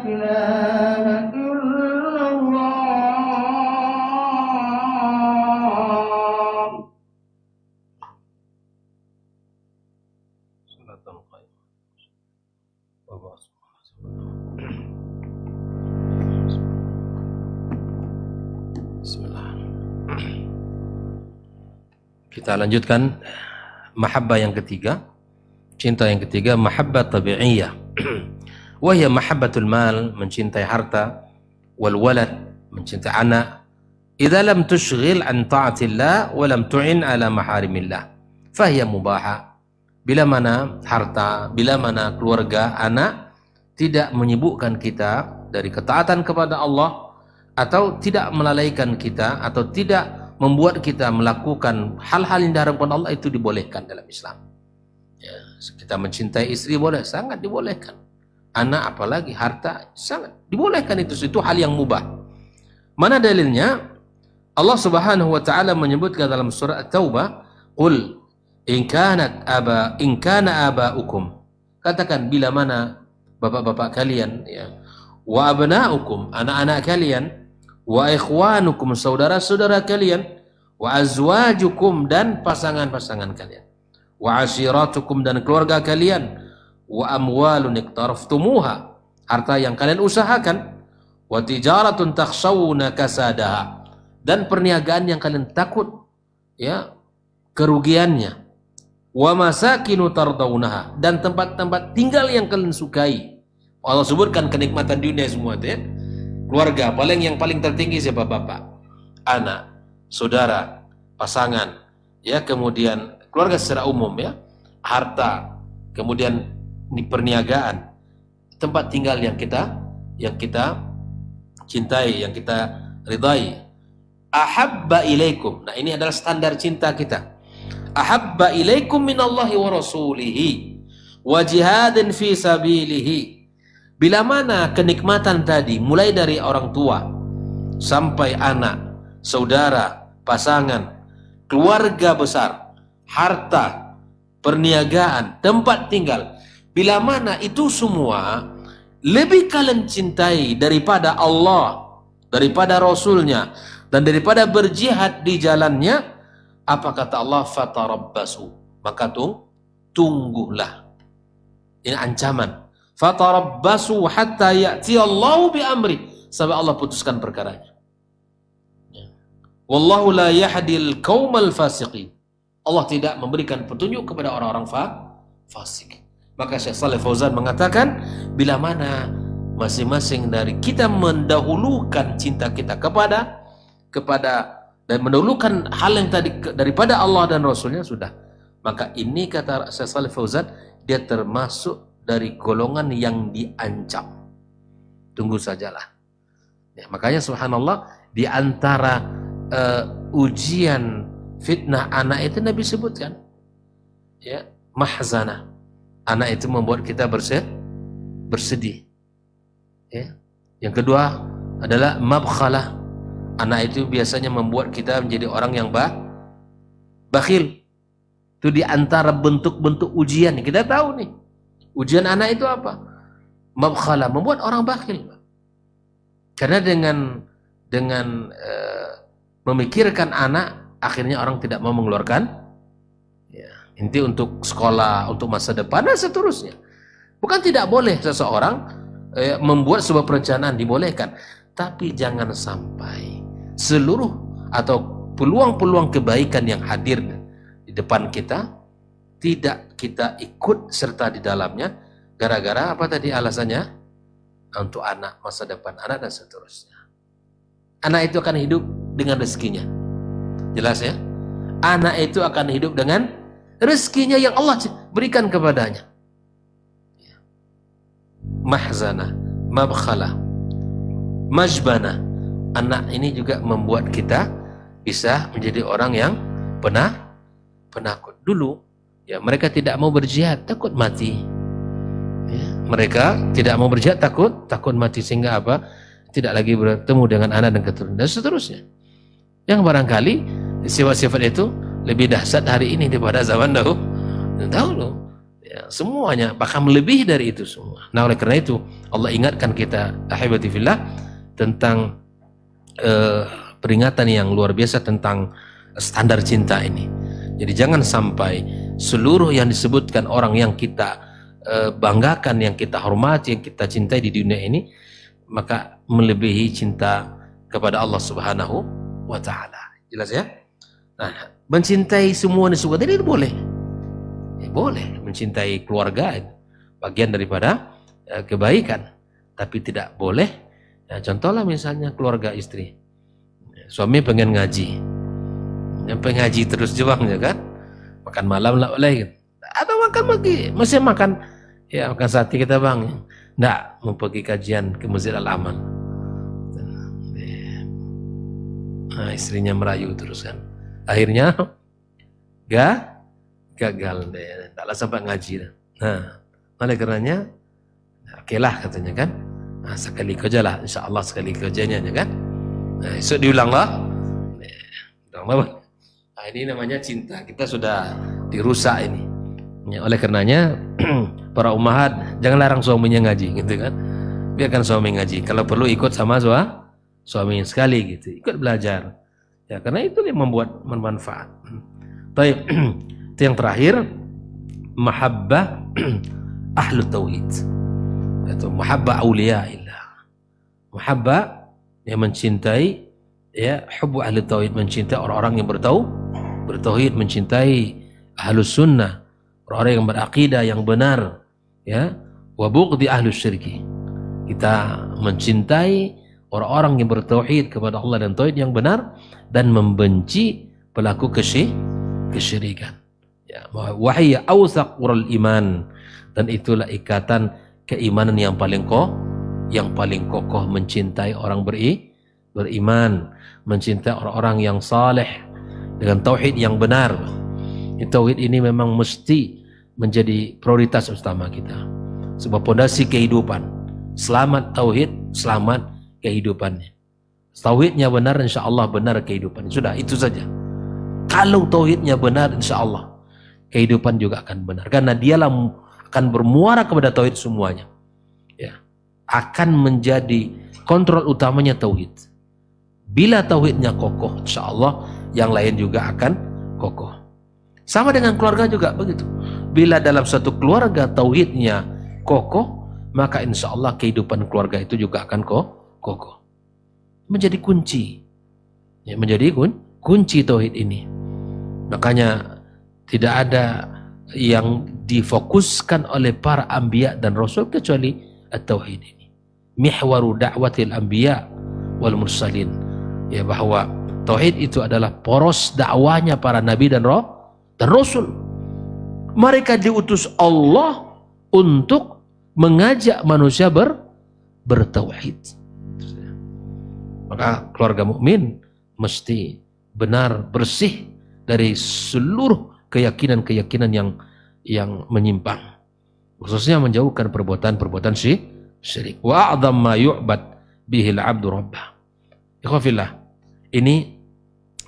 S2: إله إلا الله.
S1: Salatan khair. Bismillah. Kita lanjutkan mahabbah yang ketiga. Cinta yang ketiga, mahabbah tabi'iyah. Wahya mahabbatul mal, mencintai harta, wal walad, mencintai anak. Idza lam tushghil an ta'atillah wa lam tu'in ala maharimillah, fahiya mubahah. Bila mana harta, bila mana keluarga, anak tidak menyibukkan kita dari ketaatan kepada Allah, atau tidak melalaikan kita, atau tidak membuat kita melakukan hal-hal yang diharamkan Allah itu dibolehkan dalam Islam. Ya, kita mencintai istri boleh, sangat dibolehkan. Anak apalagi harta sangat dibolehkan, itu hal yang mubah. Mana dalilnya? Allah Subhanahu wa taala menyebutkan dalam surah At-Taubah, "Qul in kana aba'ukum." Katakan bila mana bapak-bapak kalian, ya, wa abna'ukum, anak-anak kalian, wa ikhwanukum, saudara-saudara kalian, wa azwajukum, dan pasangan-pasangan kalian, wa ashiratukum, dan keluarga kalian, wa amwalun iqtaraftumuha, harta yang kalian usahakan, wa tijaratun takhshawna kasadaha, dan perniagaan yang kalian takut ya kerugiannya, wa masakinu tardawnaha, dan tempat-tempat tinggal yang kalian sukai. Allah sebutkan kenikmatan dunia semua itu ya. Keluarga yang paling tertinggi siapa? Bapak, anak, saudara, pasangan, ya, kemudian keluarga secara umum ya, harta, kemudian perniagaan, tempat tinggal yang kita cintai, yang kita ridai. Ahabba ilaikum. Nah, ini adalah standar cinta kita. Ahabba ilaikum minallahi wa rasulihi wa jihadin fi sabilihi. Bila mana kenikmatan tadi mulai dari orang tua sampai anak, saudara, pasangan, keluarga besar, harta, perniagaan, tempat tinggal, bila mana itu semua lebih kalian cintai daripada Allah, daripada Rasulnya, dan daripada berjihad di jalannya, apa kata Allah? Fatarabbasu, maka tunggulah. Ini ancaman. Fatarabbasu hatta ya'ti Allahu bi amri, sampai Allah putuskan perkaranya. Wallahu la yahdil qaumal fasiqin. Allah tidak memberikan petunjuk kepada orang-orang fasik. Maka Syekh Shalih Fauzan mengatakan, bila mana masing-masing dari kita mendahulukan cinta kita kepada dan mendahulukan hal yang tadi daripada Allah dan Rasulnya, sudah, maka ini kata Syekh Shalih Fauzan, dia termasuk dari golongan yang diancam. Tunggu sajalah. Ya, makanya subhanallah, di antara ujian fitnah anak itu Nabi sebutkan, ya, mahzana. Anak itu membuat kita bersedih. Ya. Yang kedua adalah mabkhalah. Anak itu biasanya membuat kita menjadi orang yang bakhil. Itu di antara bentuk-bentuk ujian. Kita tahu nih, ujian anak itu apa? Mabkhalah, membuat orang bakhil. Karena dengan memikirkan anak, akhirnya orang tidak mau mengeluarkan ya, inti untuk sekolah, untuk masa depan, dan seterusnya. Bukan tidak boleh seseorang membuat sebuah perencanaan, dibolehkan. Tapi jangan sampai seluruh atau peluang-peluang kebaikan yang hadir di depan kita tidak kita ikut serta di dalamnya, gara-gara apa tadi alasannya? Untuk anak, masa depan anak, dan seterusnya. Anak itu akan hidup dengan rezekinya. Jelas ya? Anak itu akan hidup dengan rezekinya yang Allah berikan kepadanya. Mahzana, mabkhalah, majbana. Anak ini juga membuat kita bisa menjadi orang yang penakut. Dulu ya, mereka tidak mau berjihad, takut mati. Ya, mereka tidak mau berjihad, takut mati, sehingga apa? Tidak lagi bertemu dengan anak dan keturunan, dan seterusnya. Yang barangkali sifat-sifat itu lebih dahsyat hari ini daripada zaman dahulu. Ya, semuanya bahkan melebihi dari itu semua. Nah, oleh karena itu Allah ingatkan kita, ahibati fillah, tentang peringatan yang luar biasa tentang standar cinta ini. Jadi jangan sampai seluruh yang disebutkan orang yang kita banggakan, yang kita hormati, yang kita cintai di dunia ini, maka melebihi cinta kepada Allah Subhanahu wa ta'ala. Jelas ya? Nah, mencintai semua ini suka, jadi boleh. Boleh mencintai keluarga, bagian daripada kebaikan. Tapi tidak boleh, ya, contohlah misalnya keluarga istri, suami pengen ngaji, yang pengen ngaji terus juangnya kan, makan malam lah boleh gitu. Atau makan pagi, masih makan, ya makan sate kita bang, enggak, mau pergi kajian ke Masjid Al-Aman. Nah, istrinya merayu terus kan. Akhirnya gagal deh, taklah sampai ngaji dah. Nah, oleh karenanya, oke lah katanya kan. Nah, sekali kerja lah, insya Allah sekali kerjanya kan. Nah, esok diulang lah. Nah, ini namanya cinta. Kita sudah dirusak ini. Ya, oleh karenanya para ummahat jangan larang suaminya ngaji, gitu kan. Biarkan suami ngaji. Kalau perlu ikut sama suami sekali gitu, ikut belajar. Ya, karena itu yang membuat bermanfaat. Baik, itu yang terakhir, mahabbah ahlu tauhid. Itu mahabbah auliyaillah. Mahabbah yang mencintai, ya, hubbu ahli tauhid, mencintai orang-orang yang bertauhid, mencintai ahlu sunnah, orang-orang yang berakidah yang benar, ya. Wa bughdi ahlu syirki. Kita mencintai orang-orang yang bertauhid kepada Allah dan tauhid yang benar, dan membenci pelaku kesyirikan. Ya, wahai awsaqul iman, dan itulah ikatan keimanan yang paling kokoh, mencintai orang beriman, mencintai orang-orang yang saleh dengan tauhid yang benar. Tauhid ini memang mesti menjadi prioritas utama kita, sebuah pondasi kehidupan. Selamat tauhid, selamat kehidupannya. Tauhidnya benar, insya Allah benar kehidupan. Sudah, itu saja. Kalau tauhidnya benar, insya Allah kehidupan juga akan benar, karena dialah akan bermuara kepada tauhid semuanya. Ya, akan menjadi kontrol utamanya tauhid. Bila tauhidnya kokoh, insya Allah yang lain juga akan kokoh. Sama dengan keluarga juga begitu. Bila dalam satu keluarga tauhidnya kokoh, maka insya Allah kehidupan keluarga itu juga akan kokoh. Menjadi kunci, ya, menjadi kunci tauhid ini. Makanya tidak ada yang difokuskan oleh para anbiya dan rasul kecuali at-tauhid ini. Mihwaru da'watil anbiya wal mursalin. Ya, bahwa tauhid itu adalah poros dakwahnya para nabi dan rasul. Mereka diutus Allah untuk mengajak manusia bertauhid. Maka keluarga mukmin mesti benar, bersih dari seluruh keyakinan-keyakinan yang menyimpang, khususnya menjauhkan perbuatan-perbuatan syirik. Wa a'dzam ma yu'bad bihi al-'abdu rabbah. Ikhwafillah, ini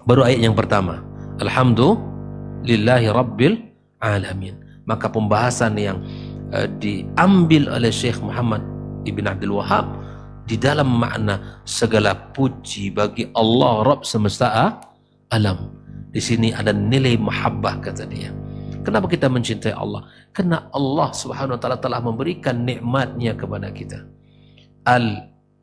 S1: baru ayat yang pertama. Alhamdulillahi rabbil alamin. Maka pembahasan yang diambil oleh Syekh Muhammad Ibn Abdul Wahhab di dalam makna segala puji bagi Allah Rabb semesta alam. Di sini ada nilai mahabbah, kata dia. Kenapa kita mencintai Allah? Karena Allah Subhanahu wa taala telah memberikan nikmatnya kepada kita.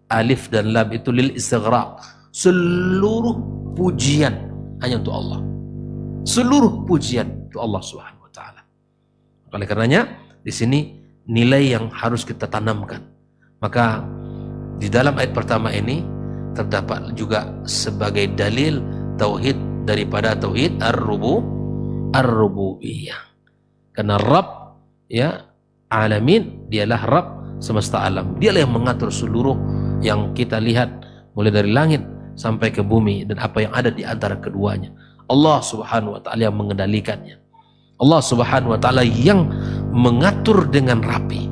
S1: Alif dan lam itu lil istighraq. Seluruh pujian hanya untuk Allah. Seluruh pujian untuk Allah Subhanahu wa taala. Oleh karenanya di sini nilai yang harus kita tanamkan. Maka di dalam ayat pertama ini terdapat juga sebagai dalil tauhid daripada tauhid ar-rububiyah. Karena Rabb, ya, alamin, dialah Rabb semesta alam. Dialah yang mengatur seluruh yang kita lihat mulai dari langit sampai ke bumi dan apa yang ada di antara keduanya. Allah Subhanahu wa taala yang mengendalikannya. Allah Subhanahu wa taala yang mengatur dengan rapi.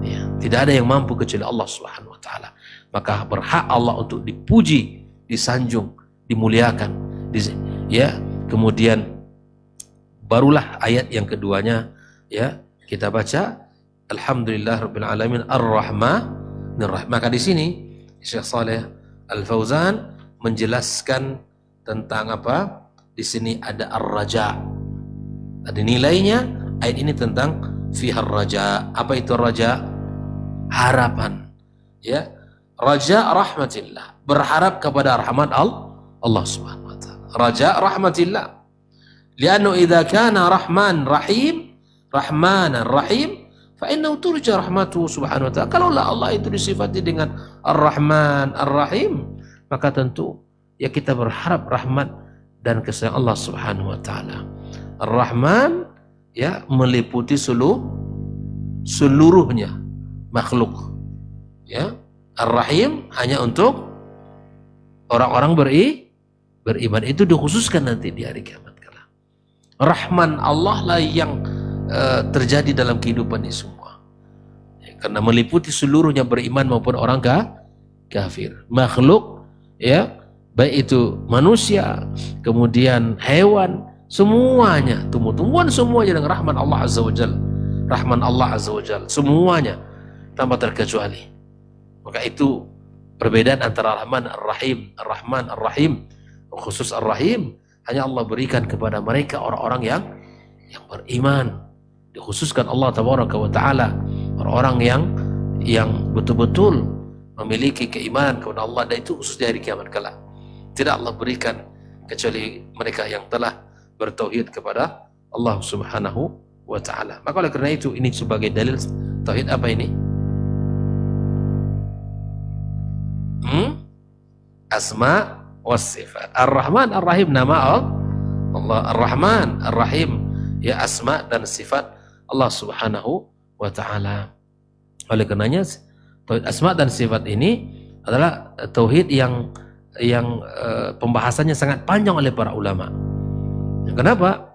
S1: Ya, tidak ada yang mampu kecuali Allah Subhanahu wa taala. Maka berhak Allah untuk dipuji, disanjung, dimuliakan. Ya, kemudian barulah ayat yang keduanya, ya, kita baca Alhamdulillah rabbil alamin ar-rahmanir rahim. Maka di sini Syekh Saleh Al-Fauzan menjelaskan tentang apa? Di sini ada ar-raja. Ada nilainya ayat ini tentang fihar raja. Apa itu raja? Harapan. Ya, raja rahmatillah, berharap kepada rahmat Allah Subhanahu wa taala. Raja rahmatillah. Lianna idza kana rahman rahim, rahmanan rahim, fa innahu turja rahmatuhu subhanahu wa ta'ala. Kalaulah Allah itu disifati dengan Ar-Rahman Ar-Rahim, maka tentu ya kita berharap rahmat dan kesayangan Allah Subhanahu wa taala. Ar-Rahman, ya, meliputi seluruhnya makhluk. Ya. Ar-Rahim hanya untuk orang-orang beriman itu dikhususkan nanti di hari kiamat kala. Rahman Allah lah yang terjadi dalam kehidupan ini semua. Ya, karena meliputi seluruhnya beriman maupun orang kafir. Makhluk, ya, baik itu manusia, kemudian hewan, semuanya, tumbuh-tumbuhan semuanya dengan rahman Allah Azza wa Jalla. Rahman Allah Azza wa Jalla, semuanya tanpa terkecuali. Maka itu perbedaan antara Rahman Ar-Rahim, Ar-Rahman Ar-Rahim, khusus Ar-Rahim hanya Allah berikan kepada mereka orang-orang yang beriman. Dikhususkan Allah Tabaraka wa Ta'ala orang-orang yang betul-betul memiliki keimanan kepada Allah, dan itu khusus di hari kiamat kelak. Tidak Allah berikan kecuali mereka yang telah bertauhid kepada Allah Subhanahu wa Ta'ala. Maka oleh karena itu ini sebagai dalil tauhid apa ini? Asma was sifat. Ar-Rahman Ar-Rahim, nama Allah. Ar-Rahman Ar-Rahim, ya, asma dan sifat Allah Subhanahu wa Ta'ala. Oleh karenanya tauhid asma dan sifat ini adalah tauhid yang pembahasannya sangat panjang oleh para ulama. Kenapa?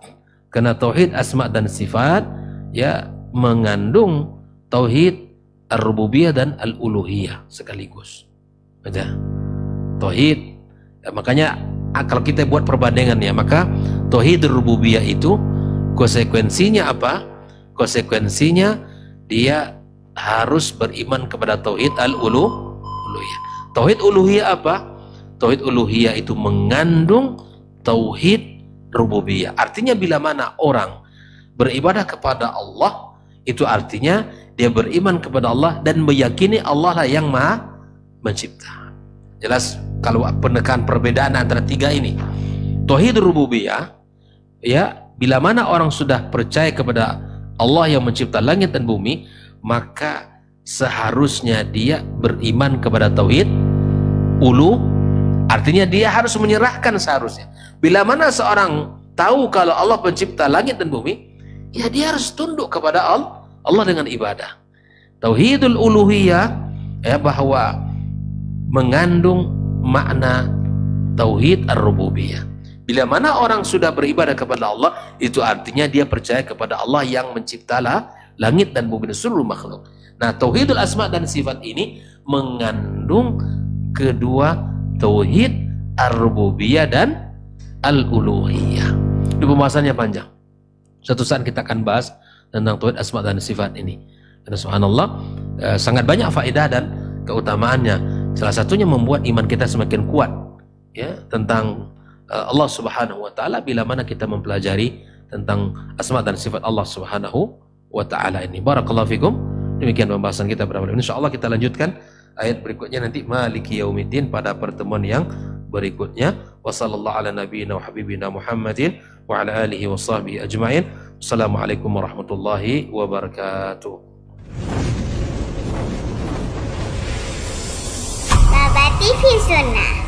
S1: Karena tauhid asma dan sifat ya mengandung tauhid ar-rububiyah dan al-uluhiyah sekaligus. Baca. Tauhid, ya, makanya kalau kita buat perbandingan ya, maka tauhid rububiyah itu konsekuensinya apa? Konsekuensinya dia harus beriman kepada tauhid al-uluhiyah. Tauhid uluhiyah apa? Tauhid uluhiyah itu mengandung tauhid rububiyah. Artinya bila mana orang beribadah kepada Allah, itu artinya dia beriman kepada Allah dan meyakini Allah lah yang maha mencipta. Jelas kalau penekan perbedaan antara tiga ini. Tauhid rububiyah, ya, bila mana orang sudah percaya kepada Allah yang mencipta langit dan bumi, maka seharusnya dia beriman kepada tauhid artinya dia harus menyerahkan seharusnya. Bila mana seorang tahu kalau Allah pencipta langit dan bumi, ya dia harus tunduk kepada Allah dengan ibadah. Tauhidul uluhiyah, ya, bahwa mengandung makna tauhid ar-rububiyah. Bila mana orang sudah beribadah kepada Allah, itu artinya dia percaya kepada Allah yang mencipta langit dan bumi dan seluruh makhluk. Nah, tauhidul asma dan sifat ini mengandung kedua tauhid ar-rububiyah dan al-uluhiyah. Ini pembahasannya panjang. Suatu saat kita akan bahas tentang tauhid asma dan sifat ini. Karena subhanallah sangat banyak faedah dan keutamaannya. Salah satunya membuat iman kita semakin kuat, ya, tentang Allah Subhanahu wa Ta'ala bila mana kita mempelajari tentang asma dan sifat Allah Subhanahu wa Ta'ala ini. Barakallahu fikum. Demikian pembahasan kita pada malam ini. Insyaallah kita lanjutkan ayat berikutnya nanti maliki yaumiddin pada pertemuan yang berikutnya. Wassallallahu ala nabiyyina wa habibina Muhammadin wa ala alihi wa sahbihi ajma'in. Assalamualaikum warahmatullahi wabarakatuh.
S3: Baba TV Sunnah.